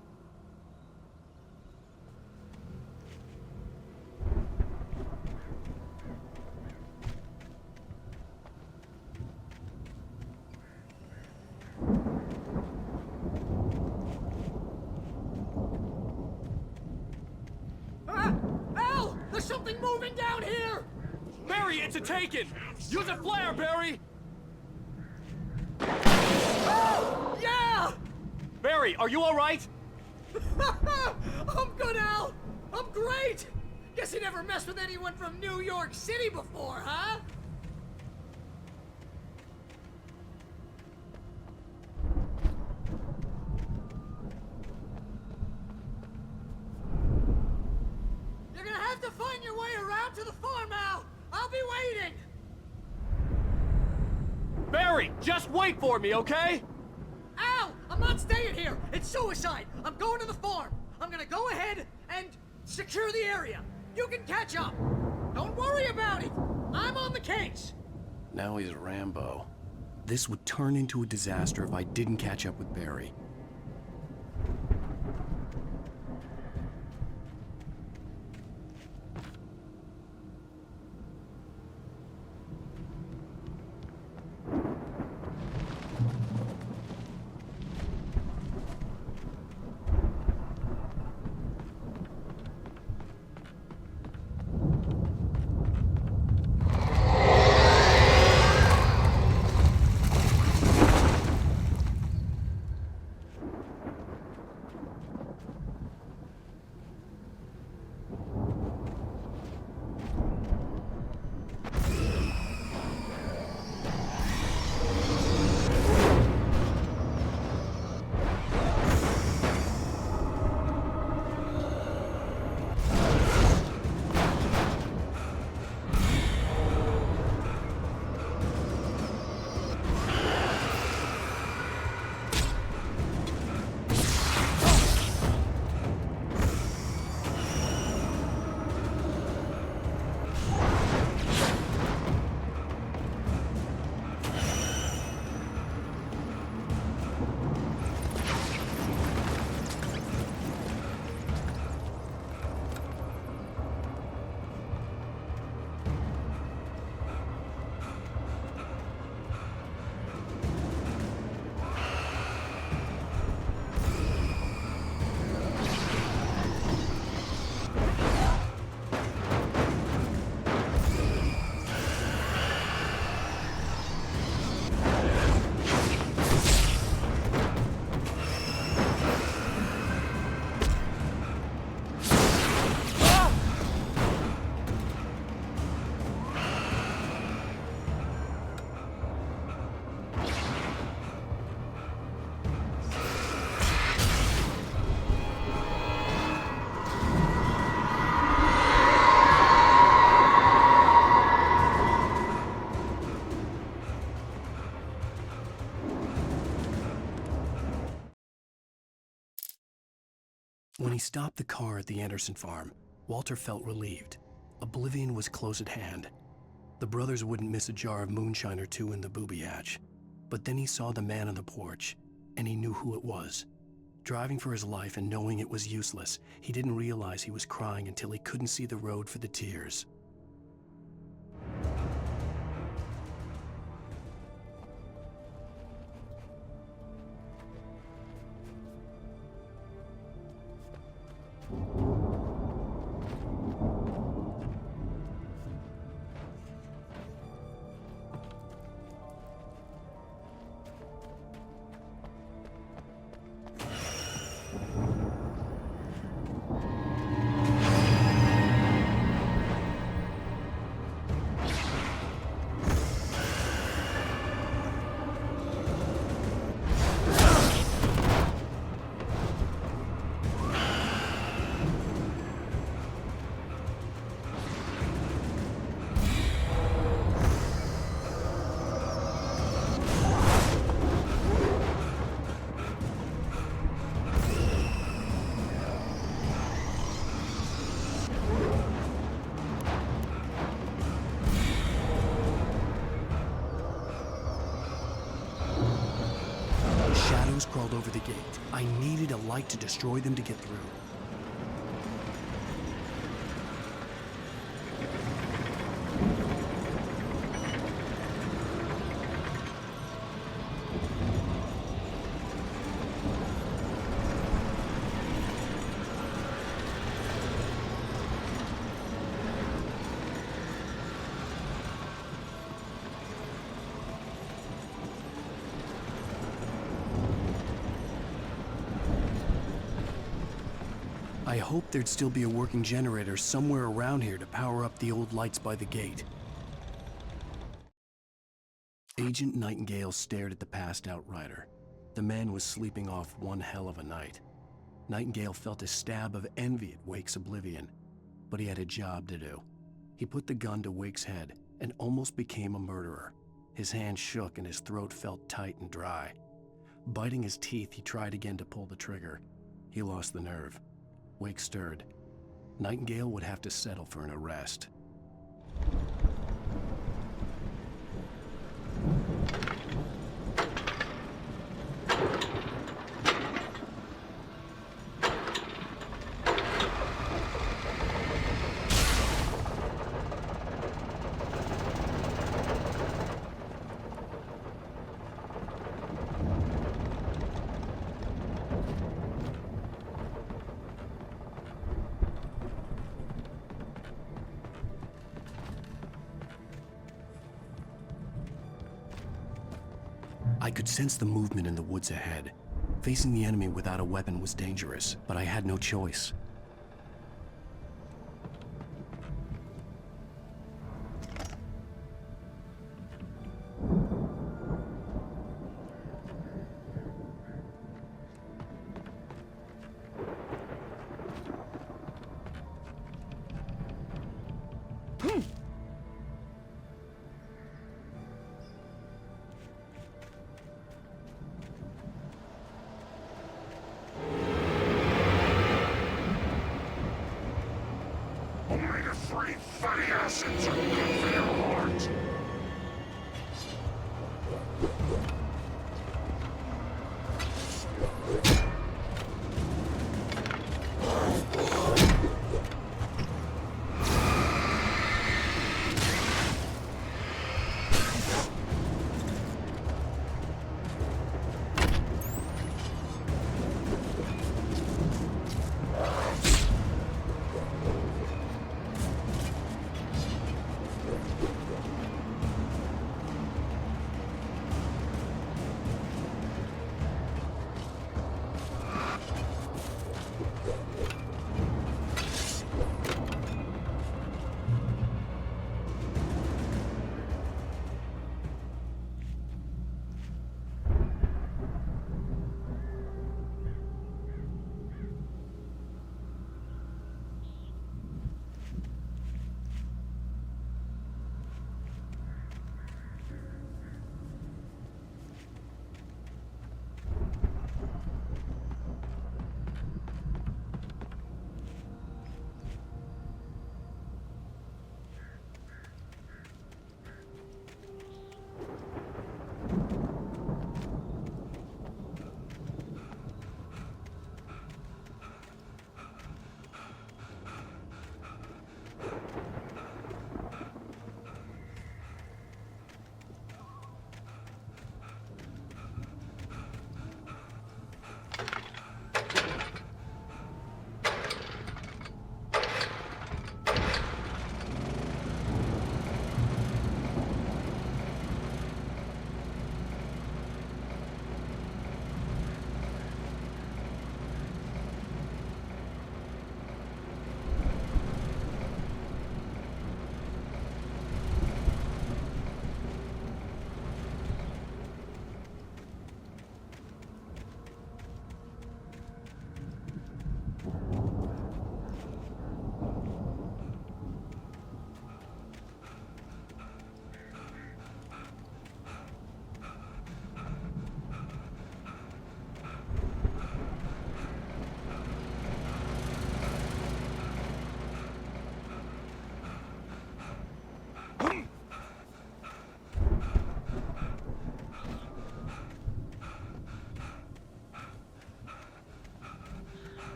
Ah! Al! There's something moving down here! Barry, it's a taken! Use a flare, Barry! Oh! Yeah! Barry, are you alright? I'm good, Al! I'm great! Guess you never messed with anyone from New York City before, huh? You're gonna have to find your way around to the farm, Al! I'll be waiting! Barry, just wait for me, okay? Al! I'm not staying here! It's suicide! I'm going to the farm! I'm gonna go ahead and secure the area! You can catch up! Don't worry about it! I'm on the case! Now he's Rambo. This would turn into a disaster if I didn't catch up with Barry. When he stopped the car at the Anderson farm, Walter felt relieved. Oblivion was close at hand. The brothers wouldn't miss a jar of moonshine or two in the booby hatch. But then he saw the man on the porch, and he knew who it was. Driving for his life and knowing it was useless, he didn't realize he was crying until he couldn't see the road for the tears. Crawled over the gate. I needed a light to destroy them to get through. I hoped there'd still be a working generator somewhere around here to power up the old lights by the gate. Agent Nightingale stared at the passed-out rider. The man was sleeping off one hell of a night. Nightingale felt a stab of envy at Wake's oblivion, but he had a job to do. He put the gun to Wake's head and almost became a murderer. His hand shook and his throat felt tight and dry. Biting his teeth, he tried again to pull the trigger. He lost the nerve. Wake stirred. Nightingale would have to settle for an arrest. I could sense the movement in the woods ahead. Facing the enemy without a weapon was dangerous, but I had no choice.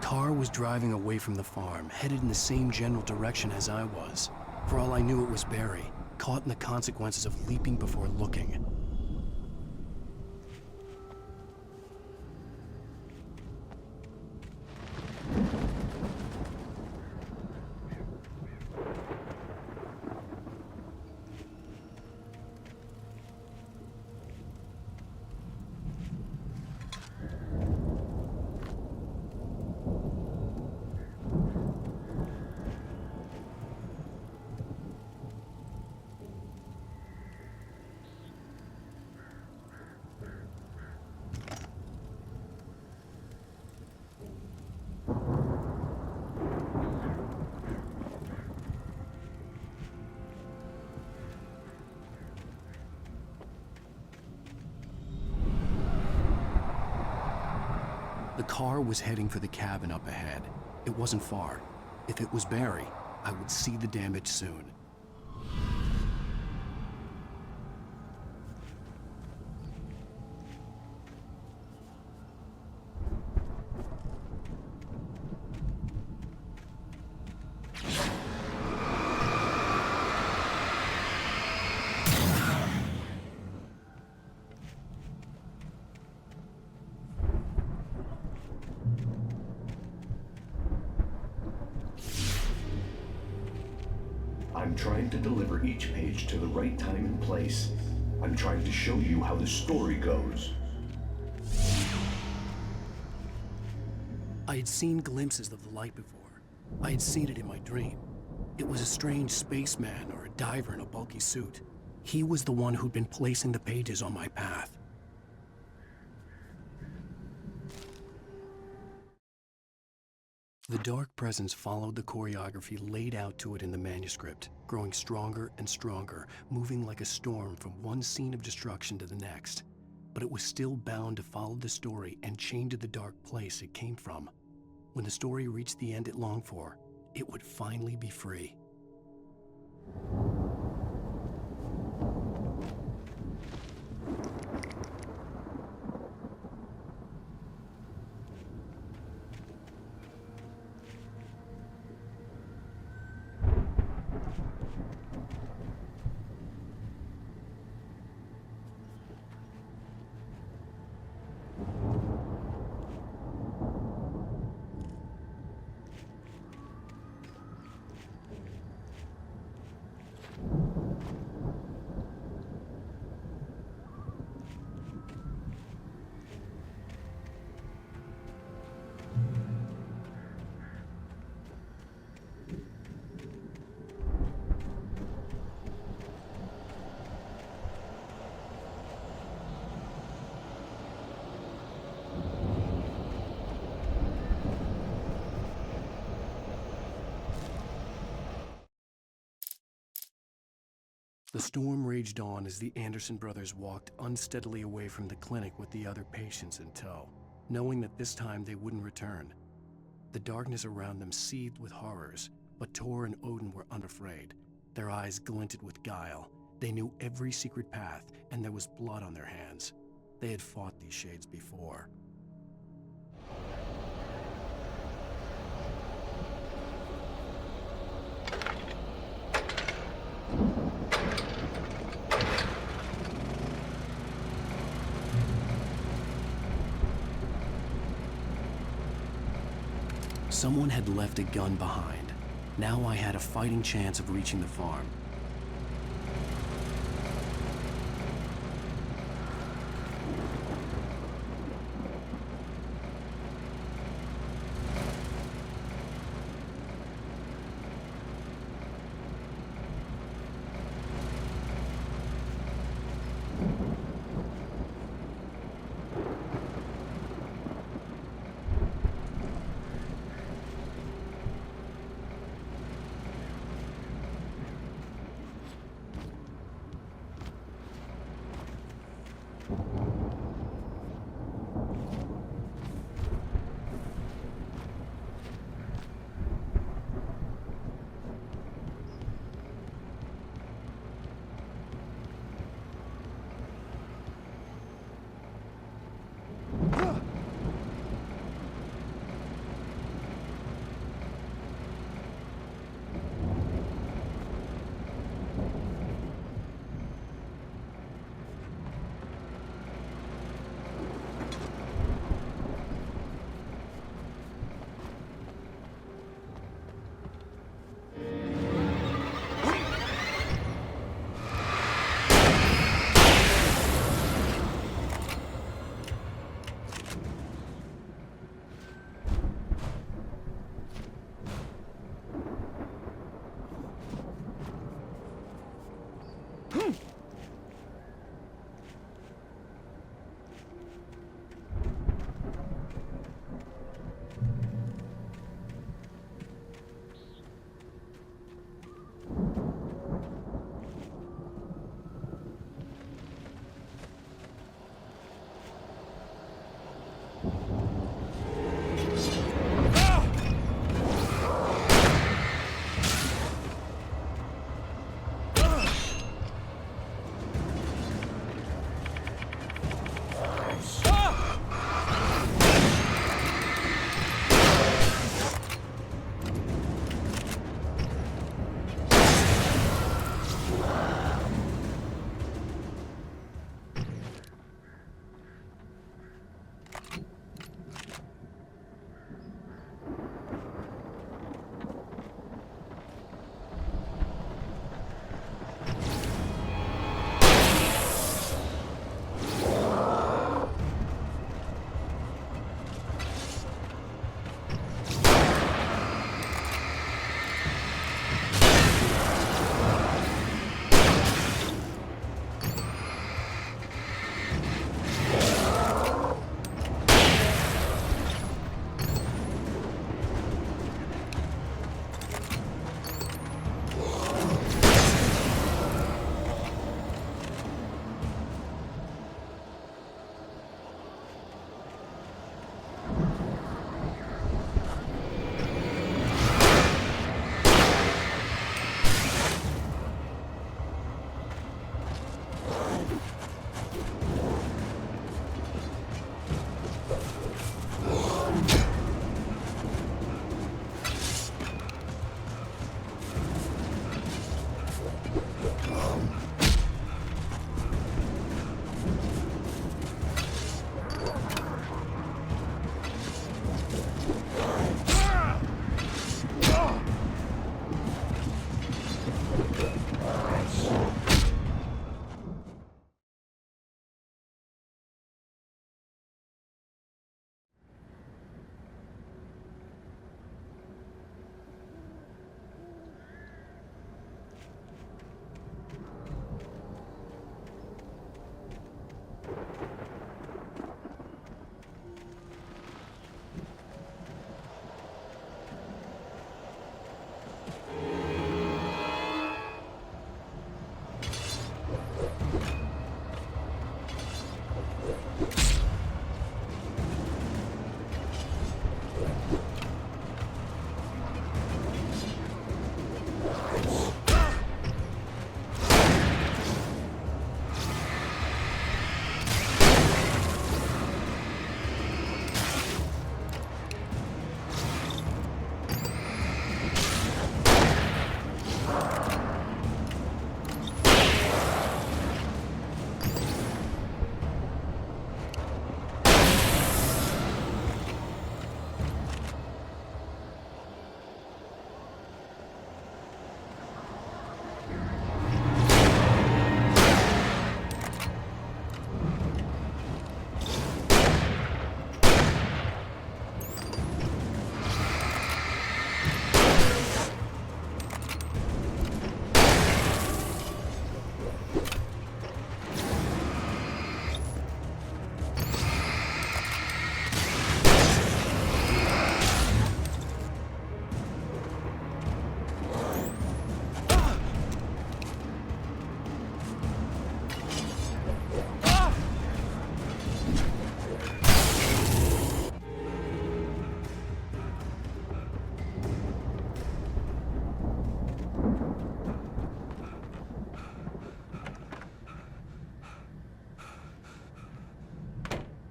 car was driving away from the farm, headed in the same general direction as I was. For all I knew, it was Barry, caught in the consequences of leaping before looking. The car was heading for the cabin up ahead. It wasn't far. If it was Barry, I would see the damage soon. I'm trying to deliver each page to the right time and place. I'm trying to show you how the story goes. I had seen glimpses of the light before. I had seen it in my dream. It was a strange spaceman or a diver in a bulky suit. He was the one who'd been placing the pages on my path. The dark presence followed the choreography laid out to it in the manuscript, growing stronger and stronger, moving like a storm from one scene of destruction to the next. But it was still bound to follow the story and chained to the dark place it came from. When the story reached the end it longed for, it would finally be free. The storm raged on as the Anderson brothers walked unsteadily away from the clinic with the other patients in tow, knowing that this time they wouldn't return. The darkness around them seethed with horrors, but Tor and Odin were unafraid. Their eyes glinted with guile. They knew every secret path, and there was blood on their hands. They had fought these shades before. Someone had left a gun behind. Now I had a fighting chance of reaching the farm.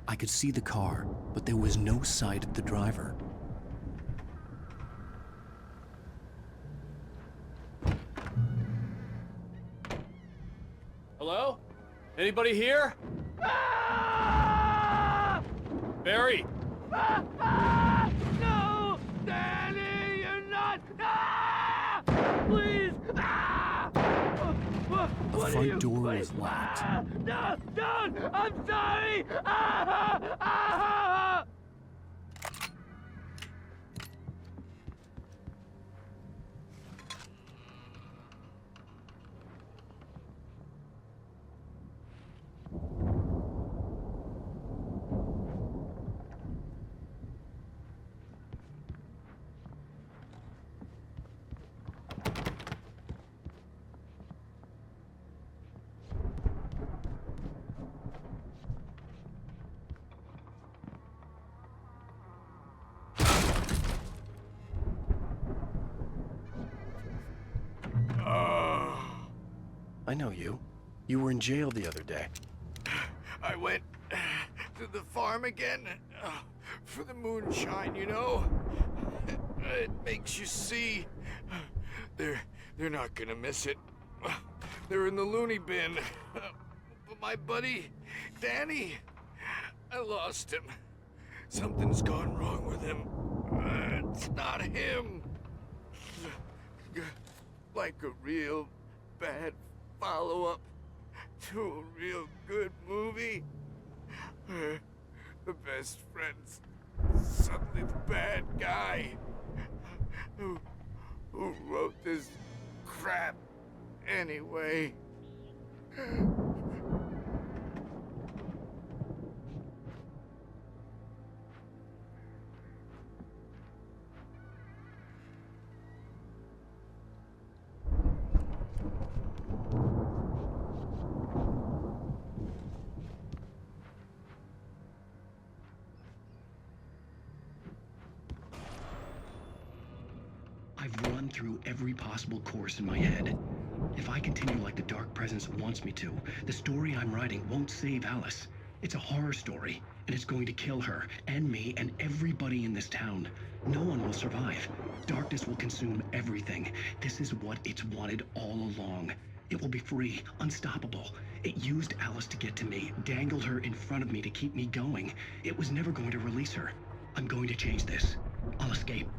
I could see the car, but there was no sight of the driver. Hello? Anybody here? Barry! No! Danny, you're not! Please! The front door was locked. No! Don't! I'm sorry! I know you. You were in jail the other day. I went to the farm again for the moonshine, you know? It makes you see. They're not gonna miss it. They're in the loony bin. But my buddy, Danny, I lost him. Something's gone wrong with him. It's not him. Like a real bad follow-up to a real good movie. The best friend's suddenly the bad guy. Who wrote this crap anyway? I've run through every possible course in my head. If I continue like the Dark Presence wants me to, the story I'm writing won't save Alice. It's a horror story, and it's going to kill her, and me, and everybody in this town. No one will survive. Darkness will consume everything. This is what it's wanted all along. It will be free, unstoppable. It used Alice to get to me, dangled her in front of me to keep me going. It was never going to release her. I'm going to change this. I'll escape.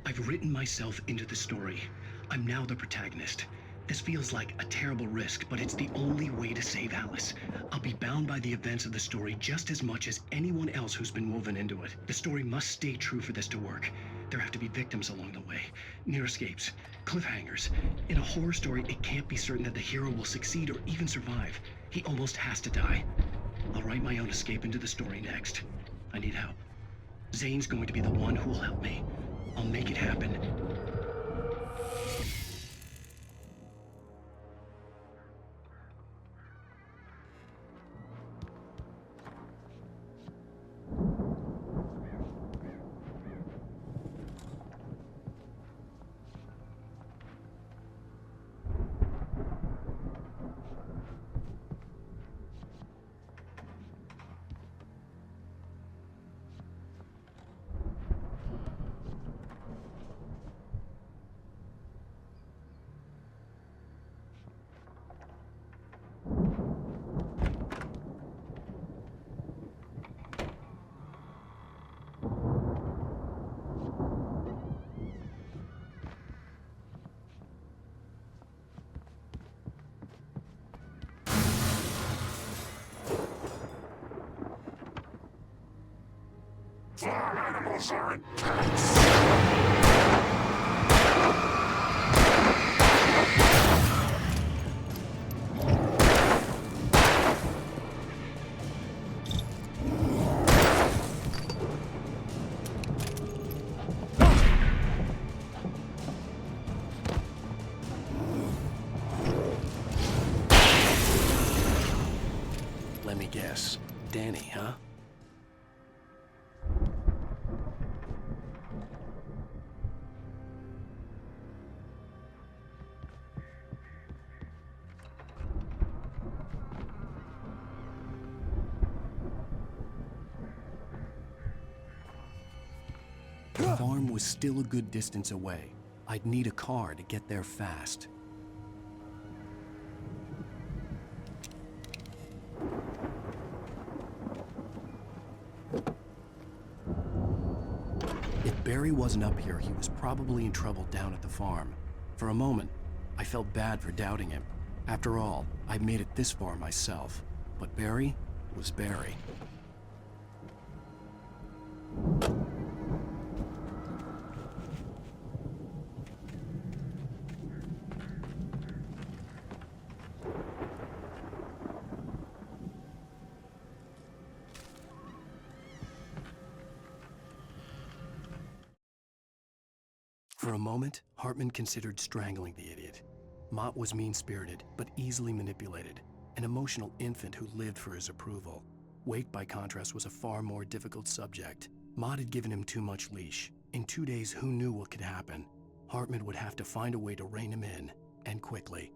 I've written myself into the story. I'm now the protagonist. This feels like a terrible risk, but it's the only way to save Alice. I'll be bound by the events of the story just as much as anyone else who's been woven into it. The story must stay true for this to work. There have to be victims along the way, near escapes, cliffhangers. In a horror story, it can't be certain that the hero will succeed or even survive. He almost has to die. I'll write my own escape into the story next. I need help. Zane's going to be the one who will help me. I'll make it happen. Farm animals aren't Let me guess. Danny, huh? The farm was still a good distance away. I'd need a car to get there fast. If Barry wasn't up here, he was probably in trouble down at the farm. For a moment, I felt bad for doubting him. After all, I made it this far myself. But Barry was Barry. For a moment, Hartman considered strangling the idiot. Mott was mean-spirited, but easily manipulated, an emotional infant who lived for his approval. Wake, by contrast, was a far more difficult subject. Mott had given him too much leash. In 2 days, who knew what could happen? Hartman would have to find a way to rein him in, and quickly.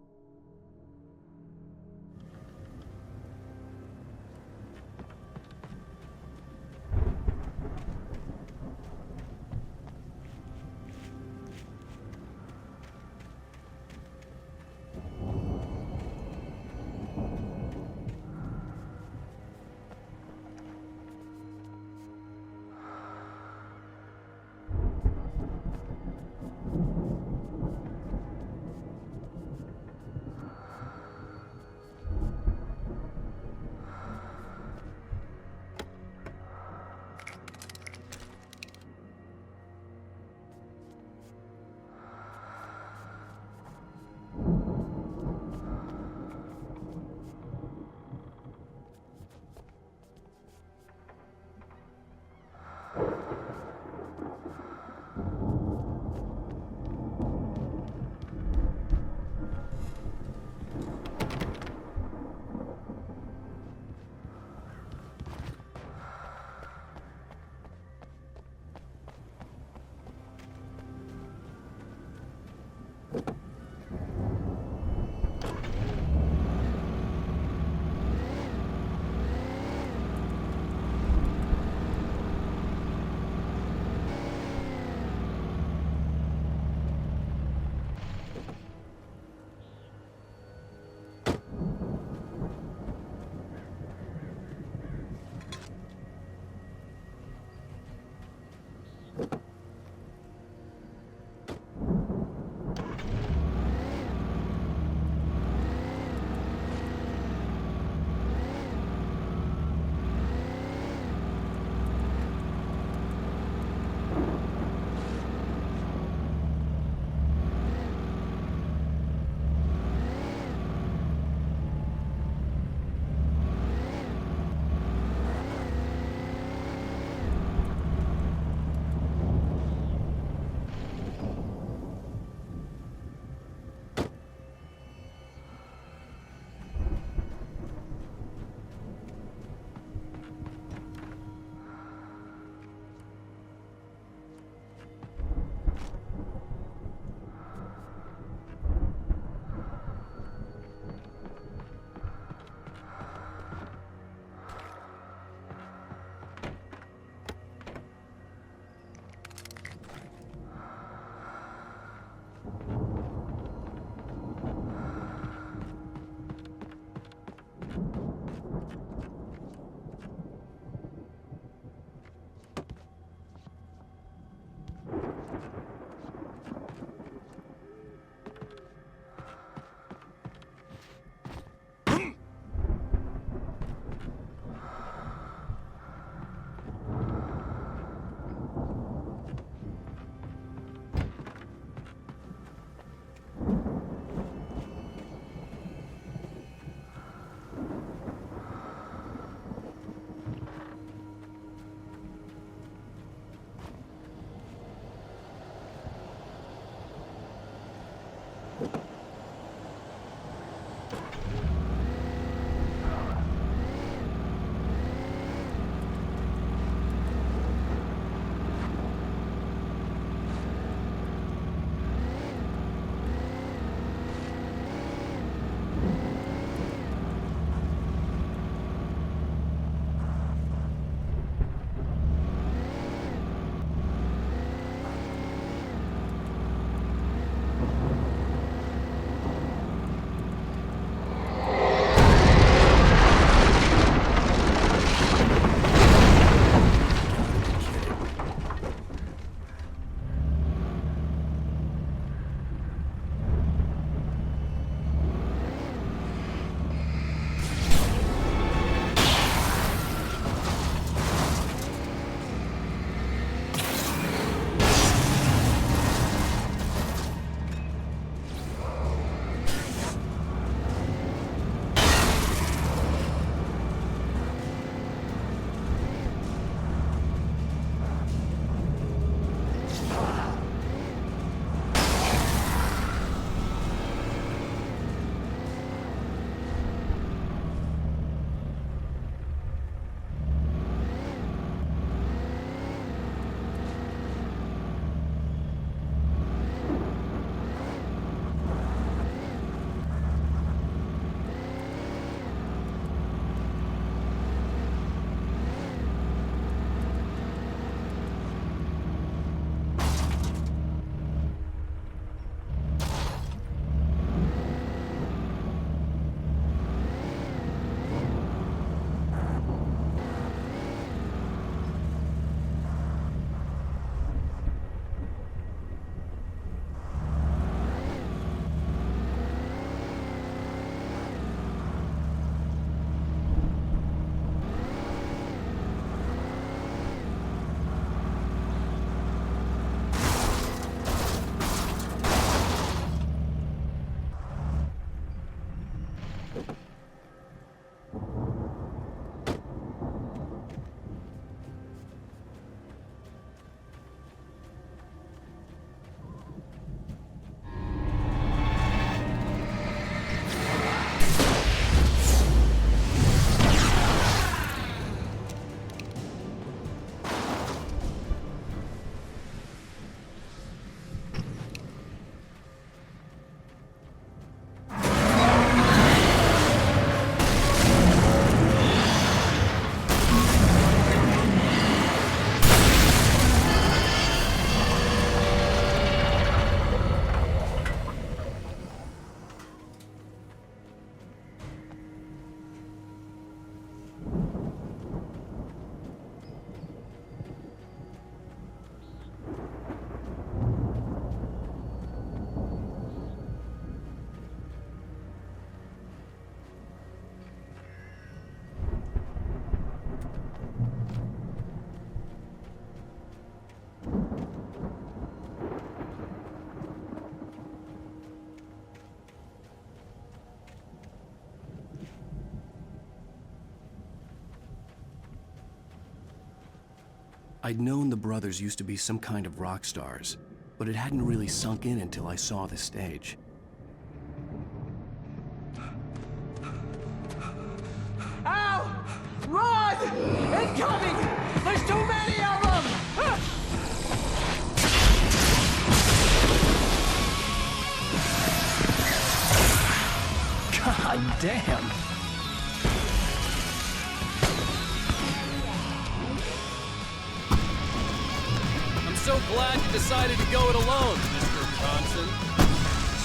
I'd known the brothers used to be some kind of rock stars, but it hadn't really sunk in until I saw the stage. Ow! Run! Incoming! There's too many of them! God damn! I'm so glad you decided to go it alone, Mr. Bronson.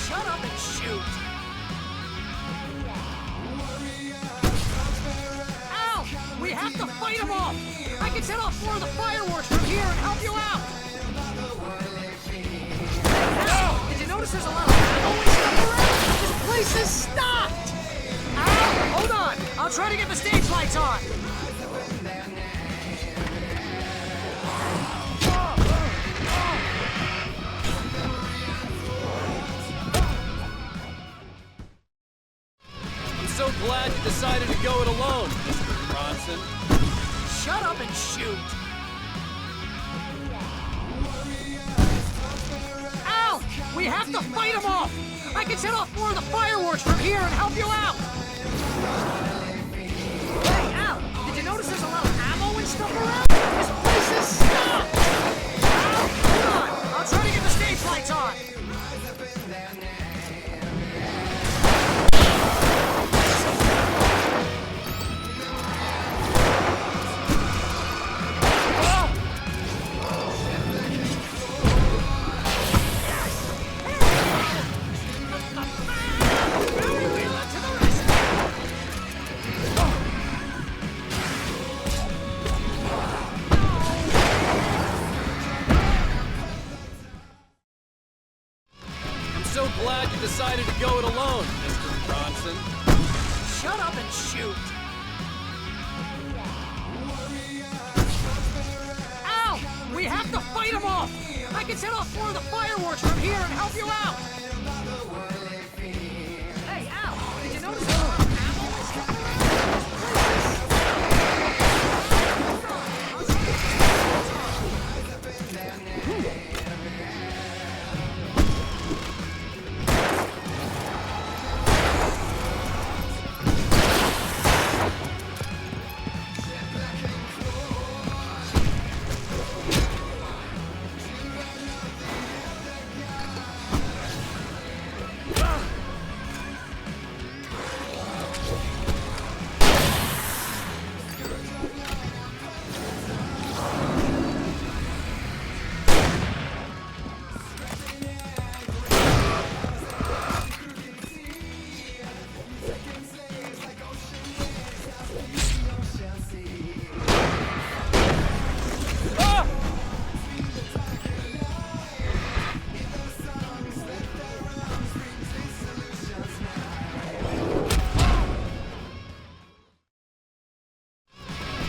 Shut up and shoot! Ow! We have to fight them off! I can set off more of the fireworks from here and help you out! Ow! Did you notice there's a lot of ammo and stuff around? This place is stocked! Ow! Hold on! I'll try to get the stage lights on! I'm so glad you decided to go it alone, Mr. Bronson. Shut up and shoot! Ow! We have to fight them off! I can set off more of the fireworks from here and help you out! Hey, Al! Did you notice there's a lot of ammo and stuff around? This place is stocked! Al, hold on! I'll try to get the stage lights on! I'm so glad you decided to go it alone, Mr. Bronson. Shut up and shoot! Ow! We have to fight them off! I can set off more of the fireworks from here and help you out! Hey, Al! Did you notice there's a lot of ammo and stuff around?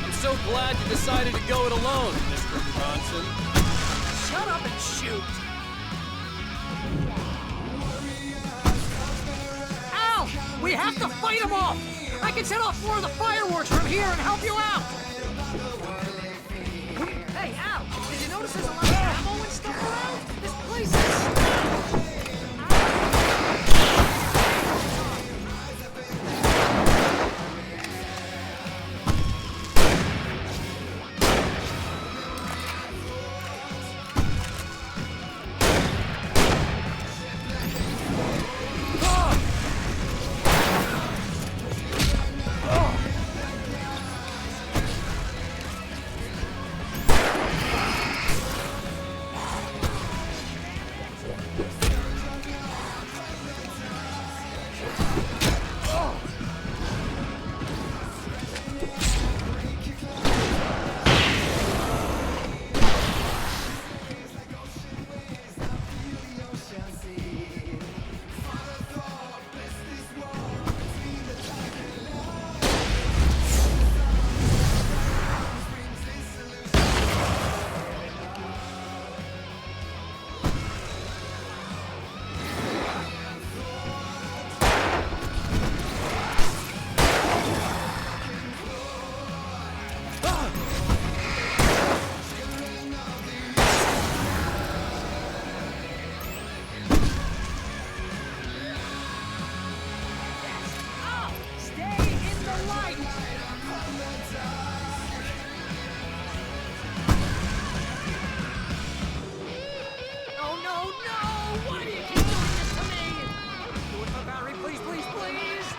I'm so glad you decided to go it alone, Mr. Bronson. Shut up and shoot! Ow! We have to fight them off! I can set off more of the fireworks from here and help you out! Hey, Al! Did you notice there's a lot of ammo and stuff around? This place is stocked! Oh no, no! Why do you keep doing this to me? Do it for Barry, please, please, please!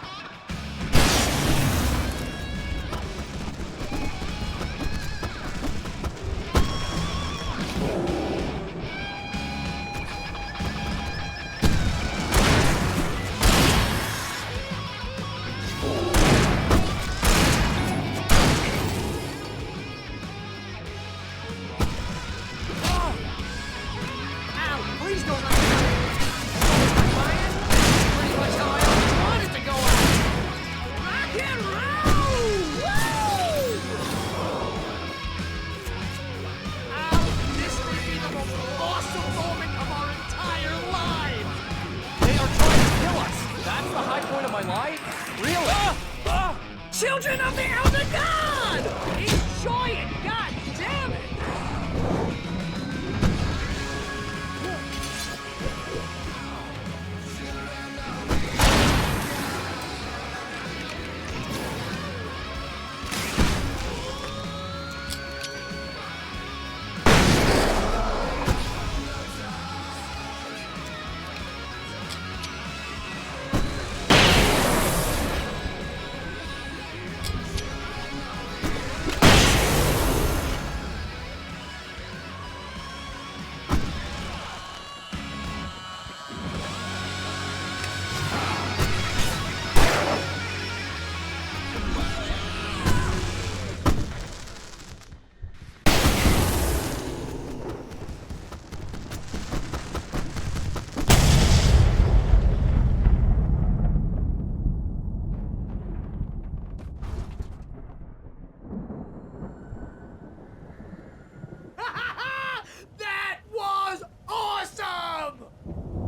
Children of the Elder God! Enjoy it! God damn it!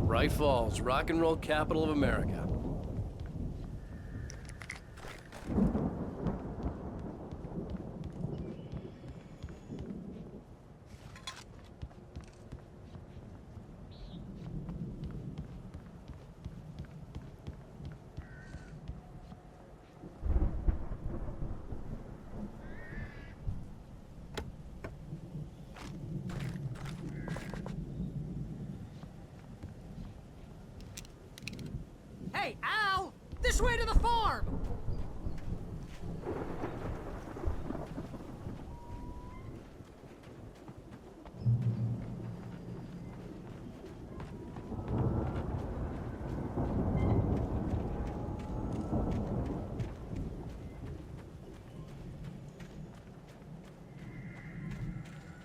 Bright Falls, rock and roll capital of America. Hey, Al! This way to the farm!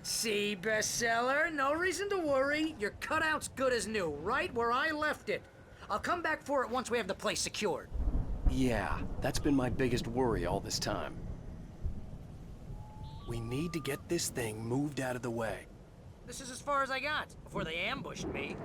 See, bestseller? No reason to worry. Your cutout's good as new, right where I left it. I'll come back for it once we have the place secured. Yeah, that's been my biggest worry all this time. We need to get this thing moved out of the way. This is as far as I got, before they ambushed me.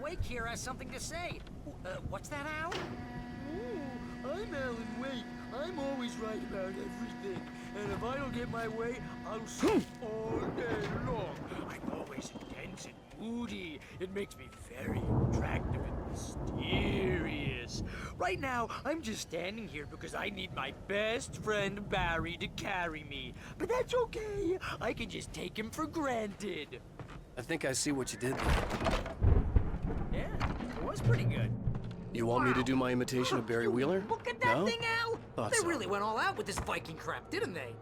Wake here has something to say. What's that, Al? Ooh, I'm Alan Wake. I'm always right about everything. And if I don't get my way, I'll sleep all day long. I'm always intense and moody. It makes me very attractive and mysterious. Right now, I'm just standing here because I need my best friend Barry to carry me. But that's okay. I can just take him for granted. I think I see what you did there. Yeah, it was pretty good. You want me to do my imitation of Barry Wheeler? Look at that thing, Al! Thought They so. really went all out with this Viking crap, didn't they?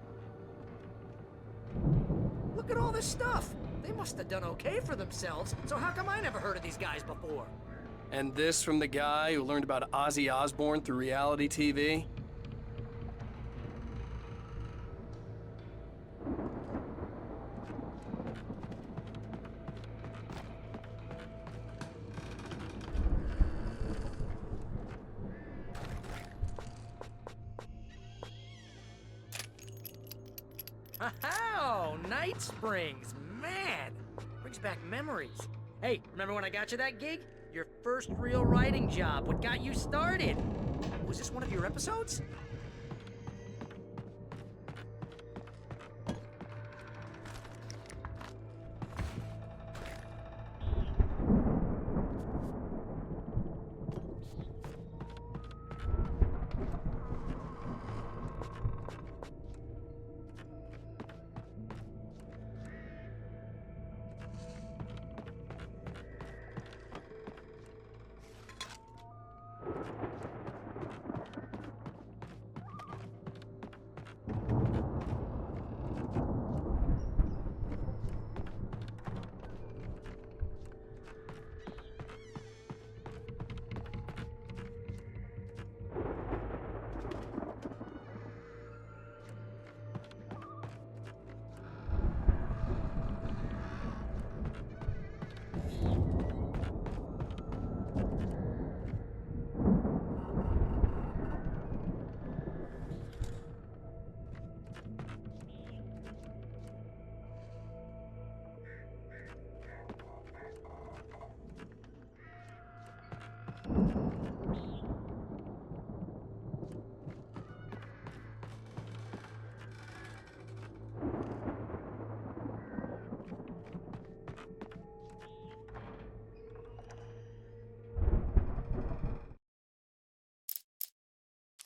Look at all this stuff. They must have done okay for themselves, so how come I never heard of these guys before? And this from the guy who learned about Ozzy Osbourne through reality TV? Oh, Night Springs, man! Brings back memories. Hey, remember when I got you that gig? Your first real writing job, what got you started? Was this one of your episodes?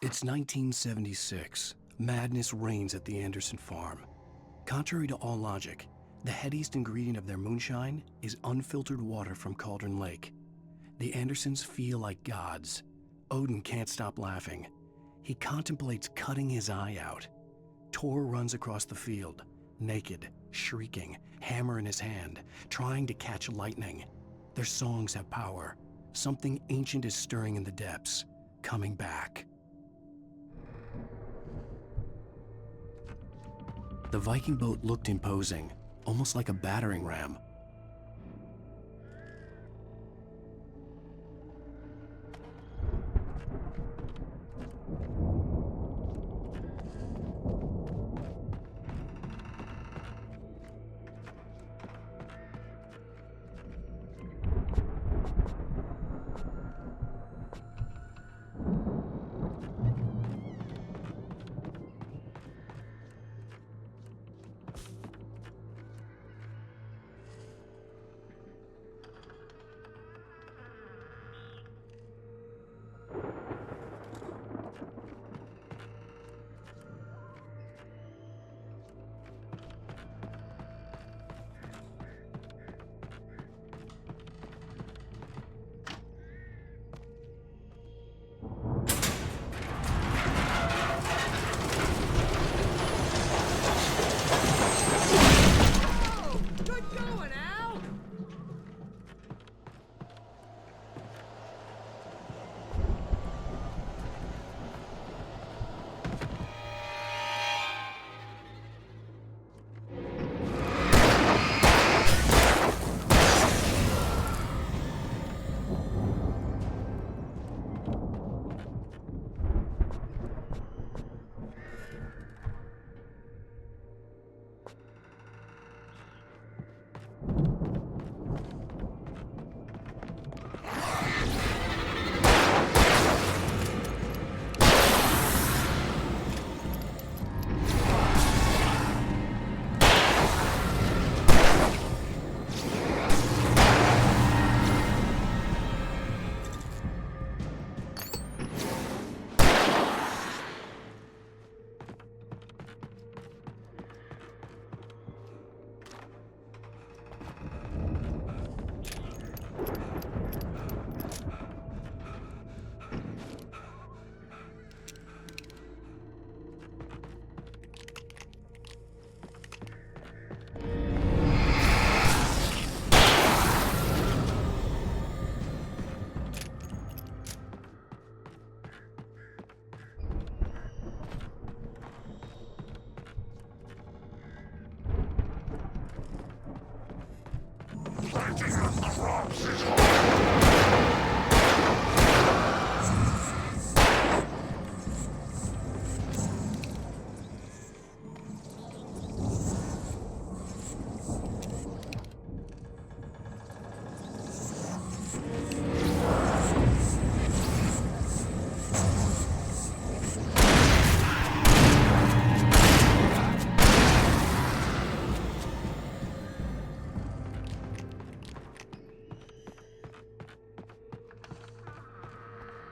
It's 1976. Madness reigns at the Anderson farm. Contrary to all logic, the headiest ingredient of their moonshine is unfiltered water from Cauldron Lake. The Andersons feel like gods. Odin can't stop laughing. He contemplates cutting his eye out. Tor runs across the field, naked, shrieking, hammer in his hand, trying to catch lightning. Their songs have power. Something ancient is stirring in the depths, coming back. The Viking boat looked imposing, almost like a battering ram.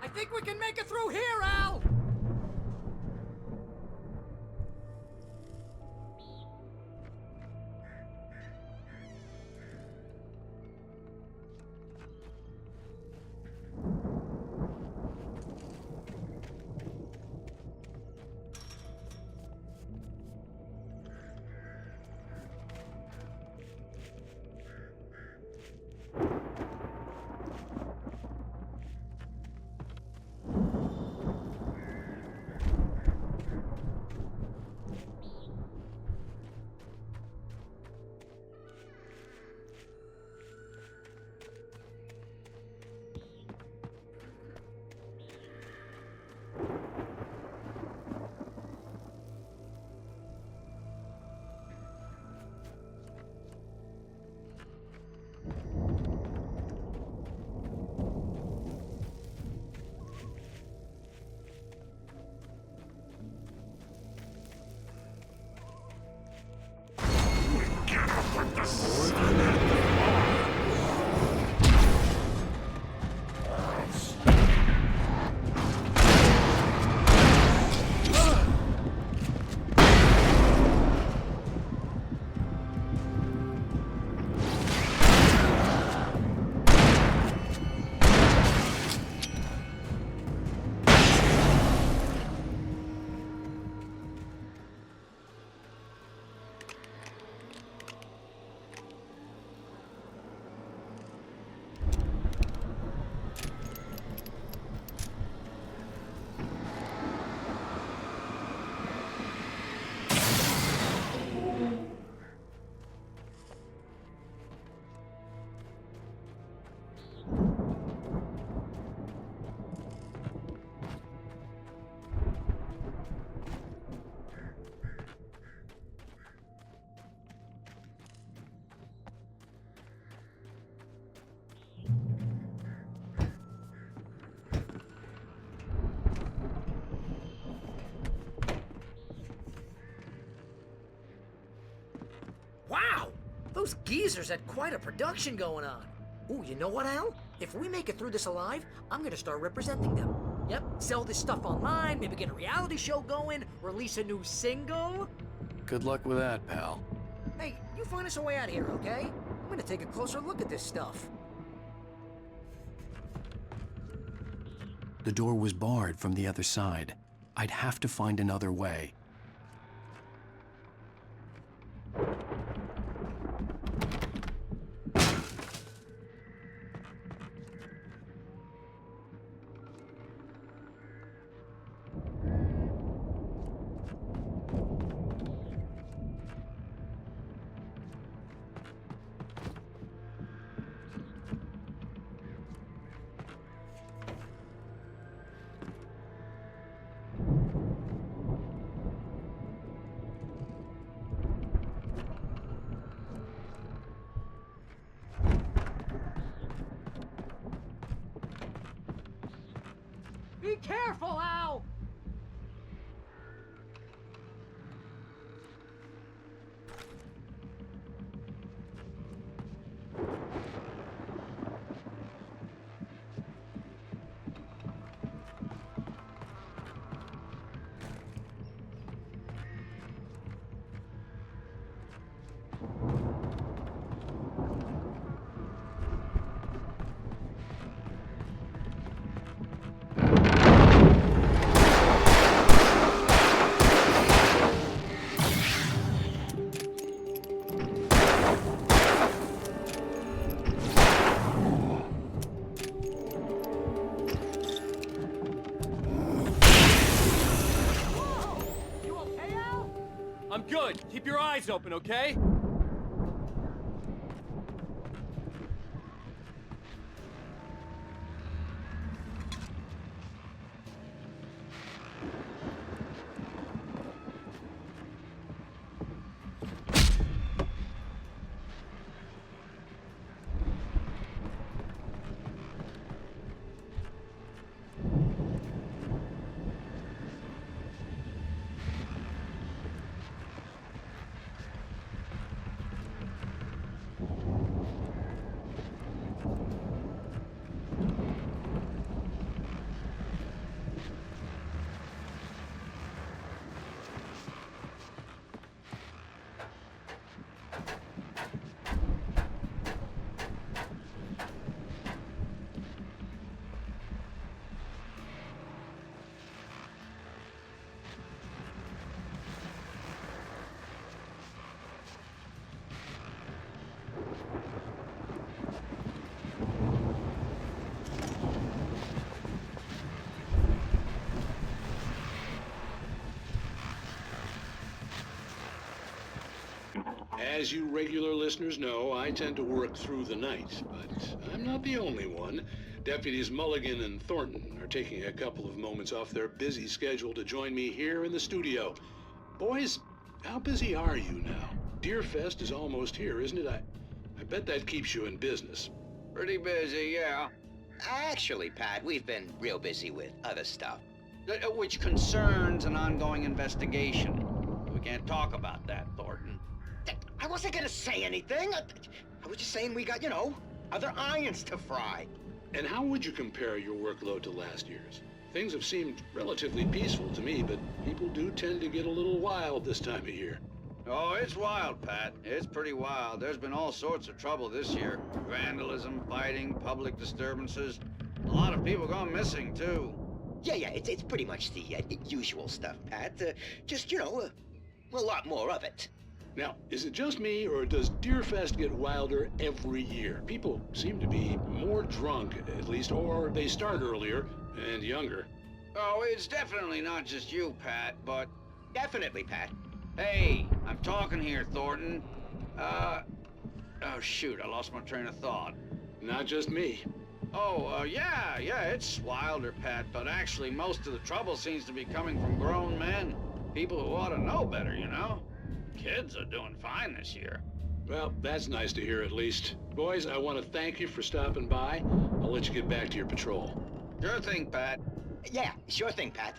think we can make it through here, Al! Wow! Those geezers had quite a production going on. Ooh, you know what, Al? If we make it through this alive, I'm gonna start representing them. Yep, sell this stuff online, maybe get a reality show going, release a new single. Good luck with that, pal. Hey, you find us a way out of here, okay? I'm gonna take a closer look at this stuff. The door was barred from the other side. I'd have to find another way. Be careful, Al! I'm good. Keep your eyes open, okay? As you regular listeners know, I tend to work through the night, but I'm not the only one. Deputies Mulligan and Thornton are taking a couple of moments off their busy schedule to join me here in the studio. Boys, how busy are you now? Deerfest is almost here, isn't it? I bet that keeps you in business. Pretty busy, yeah. Actually, Pat, we've been real busy with other stuff, which concerns an ongoing investigation. We can't talk about that, Thornton. I wasn't gonna say anything. I was just saying we got, you know, other irons to fry. And how would you compare your workload to last year's? Things have seemed relatively peaceful to me, but people do tend to get a little wild this time of year. Oh, it's wild, Pat. It's pretty wild. There's been all sorts of trouble this year. Vandalism, fighting, public disturbances. A lot of people gone missing, too. Yeah, it's pretty much the usual stuff, Pat. Just, you know, a lot more of it. Now, is it just me, or does Deerfest get wilder every year? People seem to be more drunk, at least, or they start earlier and younger. Oh, it's definitely not just you, Pat, but... Definitely, Pat. Hey, I'm talking here, Thornton. Oh, shoot, I lost my train of thought. Not just me. Oh, yeah, it's wilder, Pat, but actually most of the trouble seems to be coming from grown men. People who ought to know better, you know? Kids are doing fine this year. Well, that's nice to hear at least. Boys, I want to thank you for stopping by. I'll let you get back to your patrol. Sure thing, Pat. Yeah, sure thing, Pat.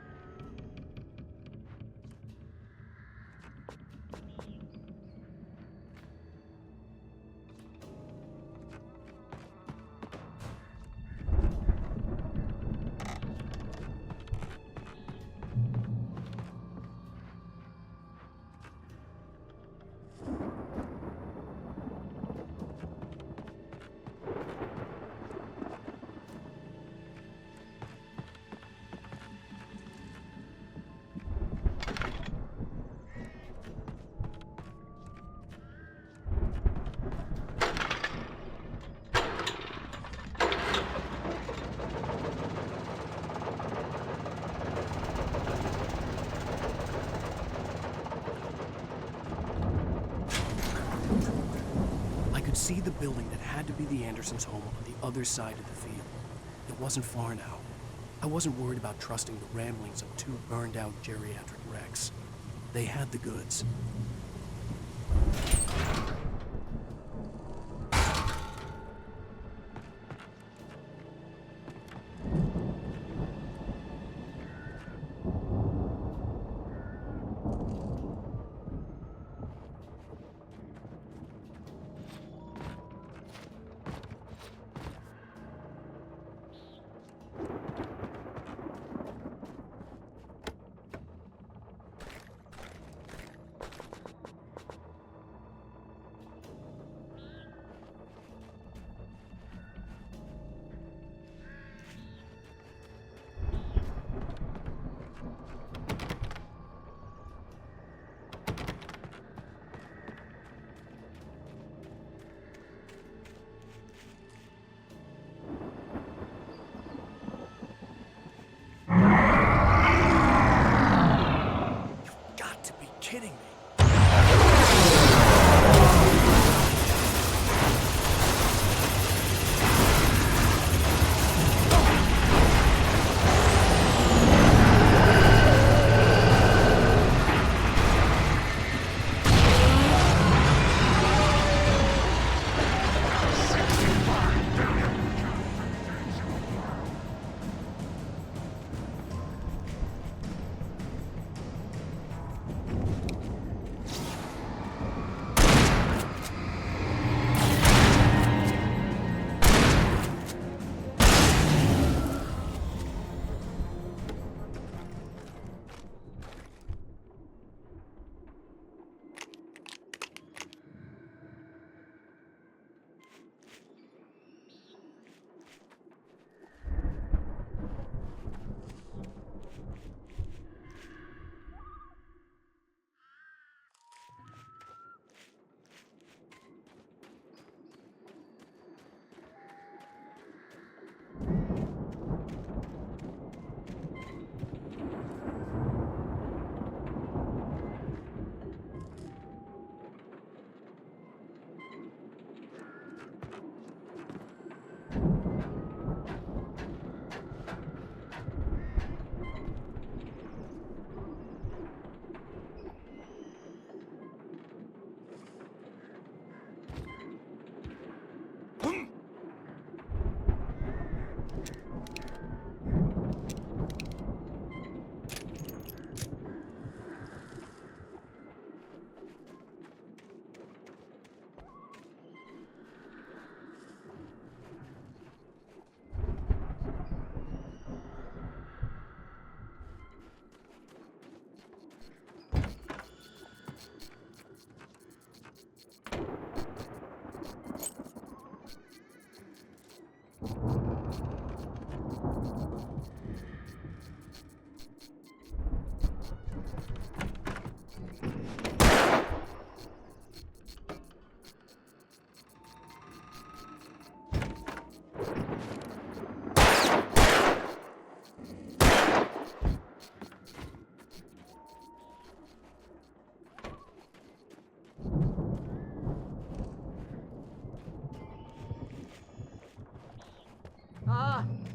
See the building that had to be the Andersons' home on the other side of the field. It wasn't far now. I wasn't worried about trusting the ramblings of two burned-out geriatric wrecks. They had the goods.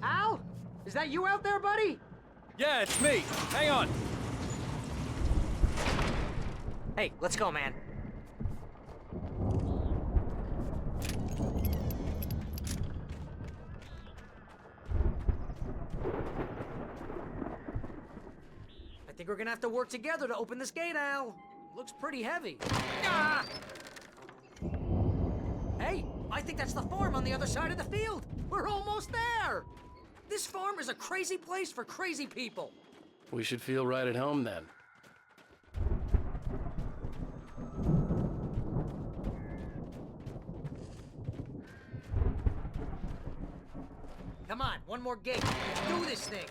Al? Is that you out there, buddy? Yeah, it's me. Hang on. Hey, let's go, man. I think we're gonna have to work together to open this gate, Al. Looks pretty heavy. Ah! Hey, I think that's the farm on the other side of the field. We're almost there. This farm is a crazy place for crazy people. We should feel right at home then. Come on, one more gate. Let's do this thing.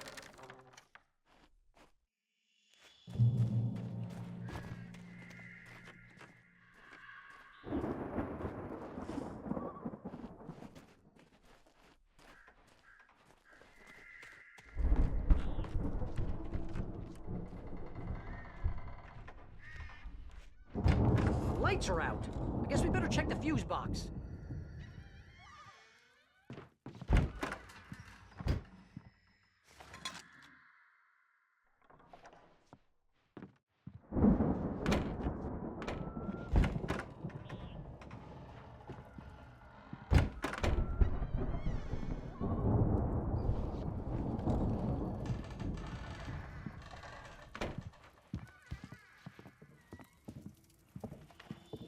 Lights are out. I guess we better check the fuse box.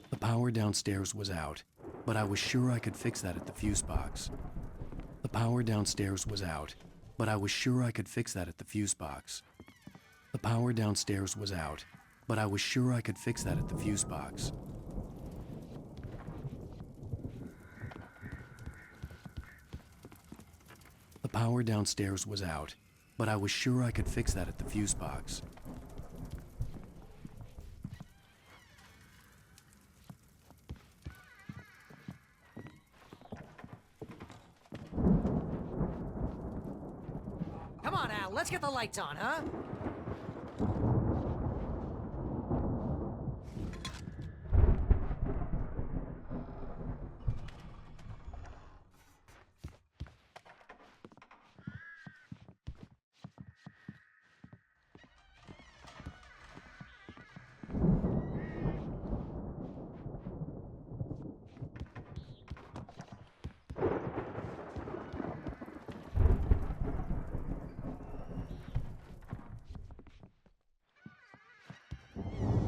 The power downstairs was out, but I was sure I could fix that at the fuse box. The power downstairs was out, but I was sure I could fix that at the fuse box. The power downstairs was out, but I was sure I could fix that at the fuse box. The power downstairs was out, but I was sure I could fix that at the fuse box. Come on, Al, let's get the lights on, huh?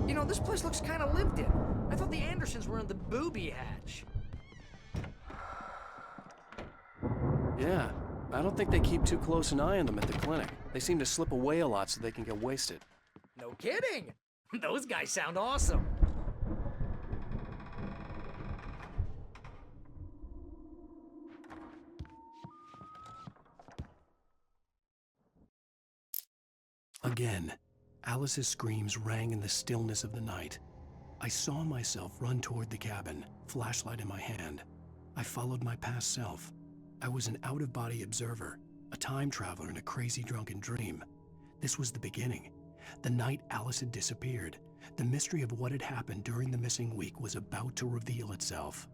You know, this place looks kind of lived in. I thought the Andersons were in the booby hatch. Yeah, I don't think they keep too close an eye on them at the clinic. They seem to slip away a lot so they can get wasted. No kidding! Those guys sound awesome. Again, Alice's screams rang in the stillness of the night. I saw myself run toward the cabin, flashlight in my hand. I followed my past self. I was an out-of-body observer, a time traveler in a crazy drunken dream. This was the beginning. The night Alice had disappeared. The mystery of what had happened during the missing week was about to reveal itself.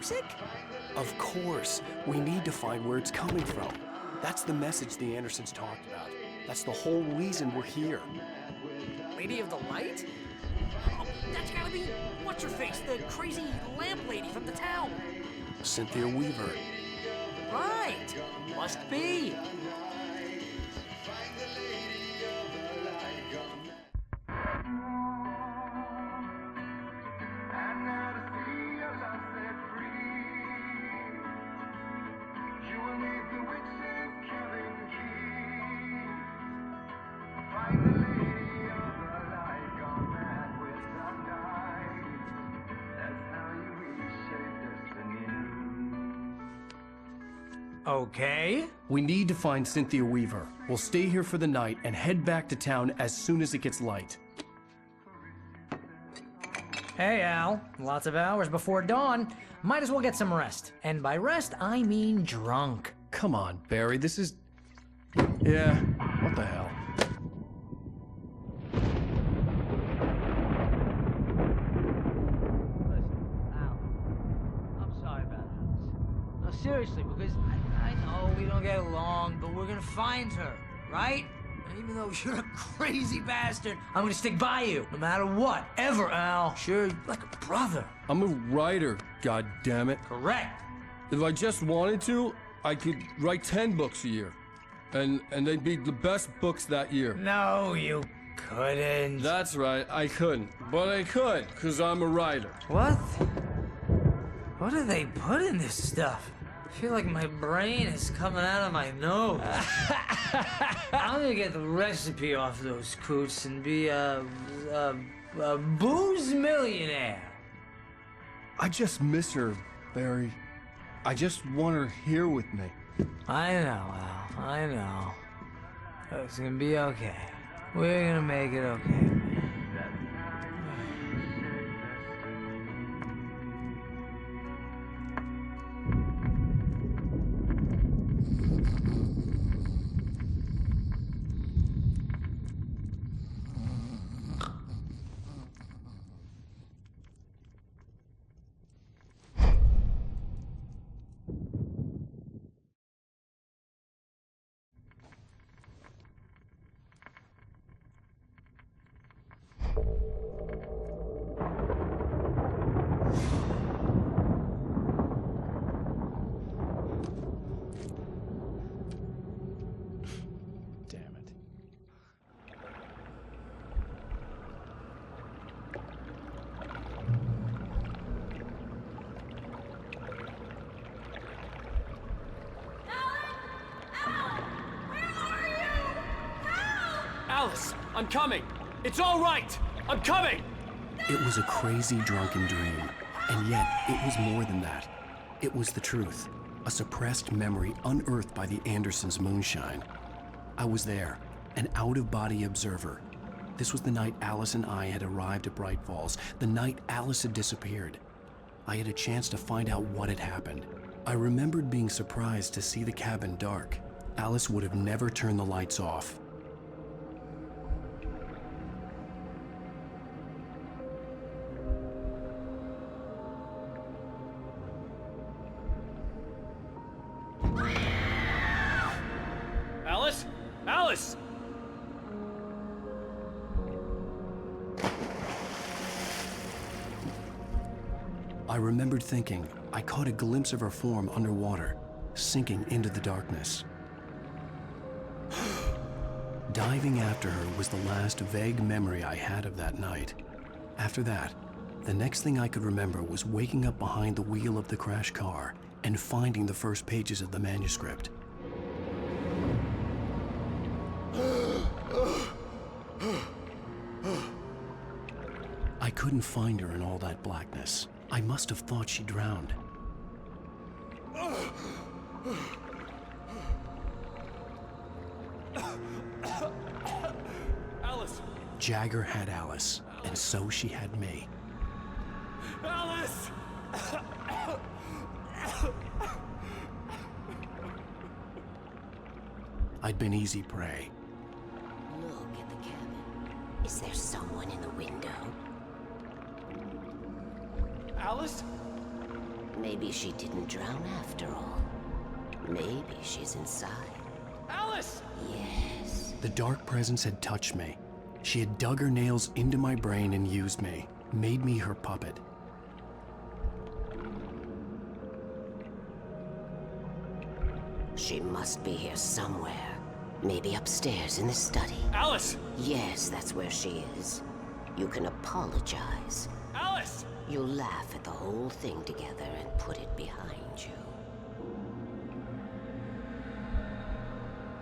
music? Of course. We need to find where it's coming from. That's the message the Andersons talked about. That's the whole reason we're here. Lady of the Light? Oh, that's gotta be what's-her-face, the crazy lamp lady from the town. Cynthia Weaver. Right. Must be. Okay. We need to find Cynthia Weaver. We'll stay here for the night and head back to town as soon as it gets light. Hey, Al. Lots of hours before dawn. Might as well get some rest. And by rest, I mean drunk. Come on, Barry, this is... Yeah, what the hell? Seriously, because I know we don't get along, but we're gonna find her, right? And even though you're a crazy bastard, I'm gonna stick by you, no matter what, ever, Al. Sure, like a brother. I'm a writer, goddammit. Correct. If I just wanted to, I could write 10 books a year. And they'd be the best books that year. No, you couldn't. That's right, I couldn't. But I could, because I'm a writer. What? What do they put in this stuff? I feel like my brain is coming out of my nose. I'm gonna get the recipe off those coots and be a booze millionaire. I just miss her, Barry. I just want her here with me. I know, Al. I know. It's gonna be okay. We're gonna make it okay. Alice, I'm coming! It's all right! I'm coming! It was a crazy, drunken dream. And yet, it was more than that. It was the truth. A suppressed memory unearthed by the Andersons' moonshine. I was there, an out-of-body observer. This was the night Alice and I had arrived at Bright Falls, the night Alice had disappeared. I had a chance to find out what had happened. I remembered being surprised to see the cabin dark. Alice would have never turned the lights off. Alice? Alice! I remembered thinking I caught a glimpse of her form underwater, sinking into the darkness. Diving after her was the last vague memory I had of that night. After that, the next thing I could remember was waking up behind the wheel of the crashed car and finding the first pages of the manuscript. I couldn't find her in all that blackness. I must have thought she drowned. Alice! Jagger had Alice, and so she had me. Alice! I'd been easy prey. Look at the cabin. Is there someone in the window? Alice? Maybe she didn't drown after all. Maybe she's inside. Alice! Yes. The dark presence had touched me. She had dug her nails into my brain and used me, made me her puppet. She must be here somewhere. Maybe upstairs in the study. Alice! Yes, that's where she is. You can apologize. Alice! You'll laugh at the whole thing together and put it behind you.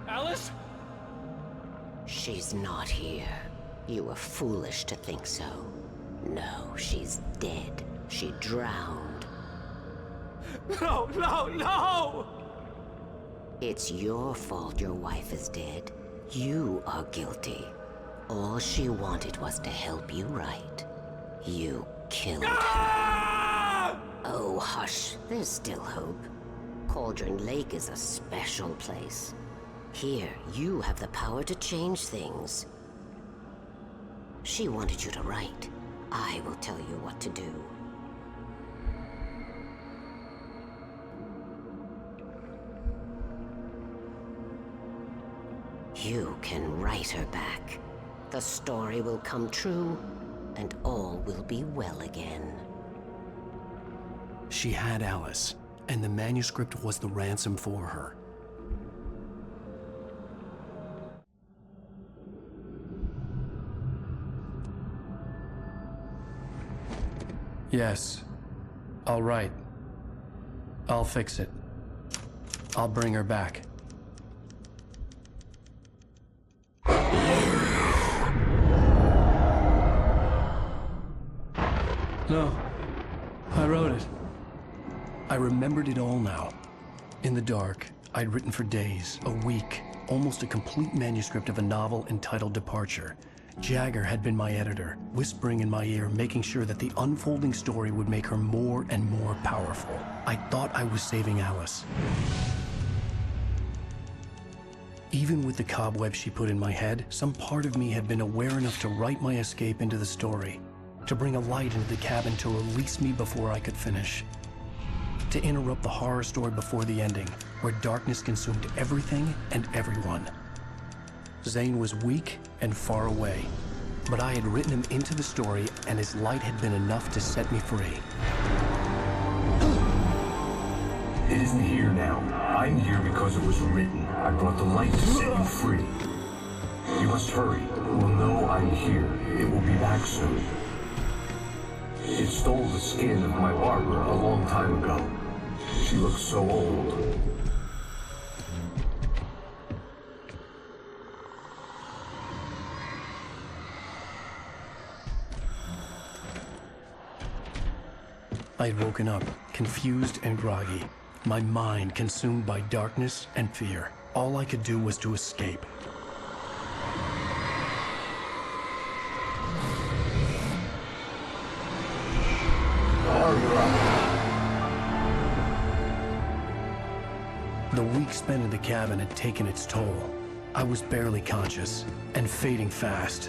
Alice? She's not here. You were foolish to think so. No, she's dead. She drowned. No, no, no! It's your fault your wife is dead. You are guilty. All she wanted was to help you right. You killed her. Oh, hush. There's still hope. Cauldron Lake is a special place. Here, you have the power to change things. She wanted you to write. I will tell you what to do. You can write her back. The story will come true, and all will be well again. She had Alice, and the manuscript was the ransom for her. Yes. All right. I'll fix it. I'll bring her back. No. I wrote it. I remembered it all now. In the dark, I'd written for days, a week, almost a complete manuscript of a novel entitled Departure. Jagger had been my editor, whispering in my ear, making sure that the unfolding story would make her more and more powerful. I thought I was saving Alice. Even with the cobwebs she put in my head, some part of me had been aware enough to write my escape into the story, to bring a light into the cabin to release me before I could finish, to interrupt the horror story before the ending, where darkness consumed everything and everyone. Zane was weak and far away, but I had written him into the story, and his light had been enough to set me free. It isn't here now. I'm here because it was written. I brought the light to set you free. You must hurry. We'll know I'm here. It will be back soon. It stole the skin of my Barbara a long time ago. She looks so old. I had woken up, confused and groggy, my mind consumed by darkness and fear. All I could do was to escape. The week spent in the cabin had taken its toll. I was barely conscious, and fading fast.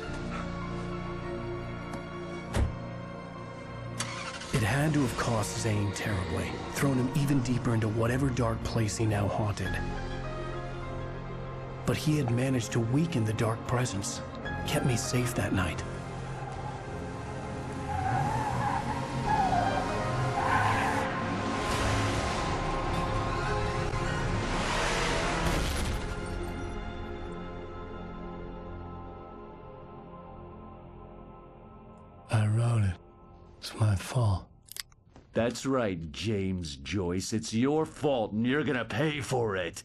It had to have cost Zane terribly, thrown him even deeper into whatever dark place he now haunted. But he had managed to weaken the dark presence, kept me safe that night. I wrote it. It's my fault. That's right, James Joyce. It's your fault, and you're gonna pay for it.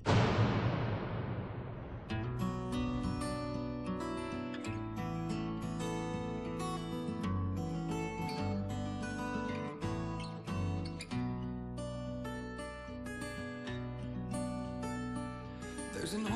There's an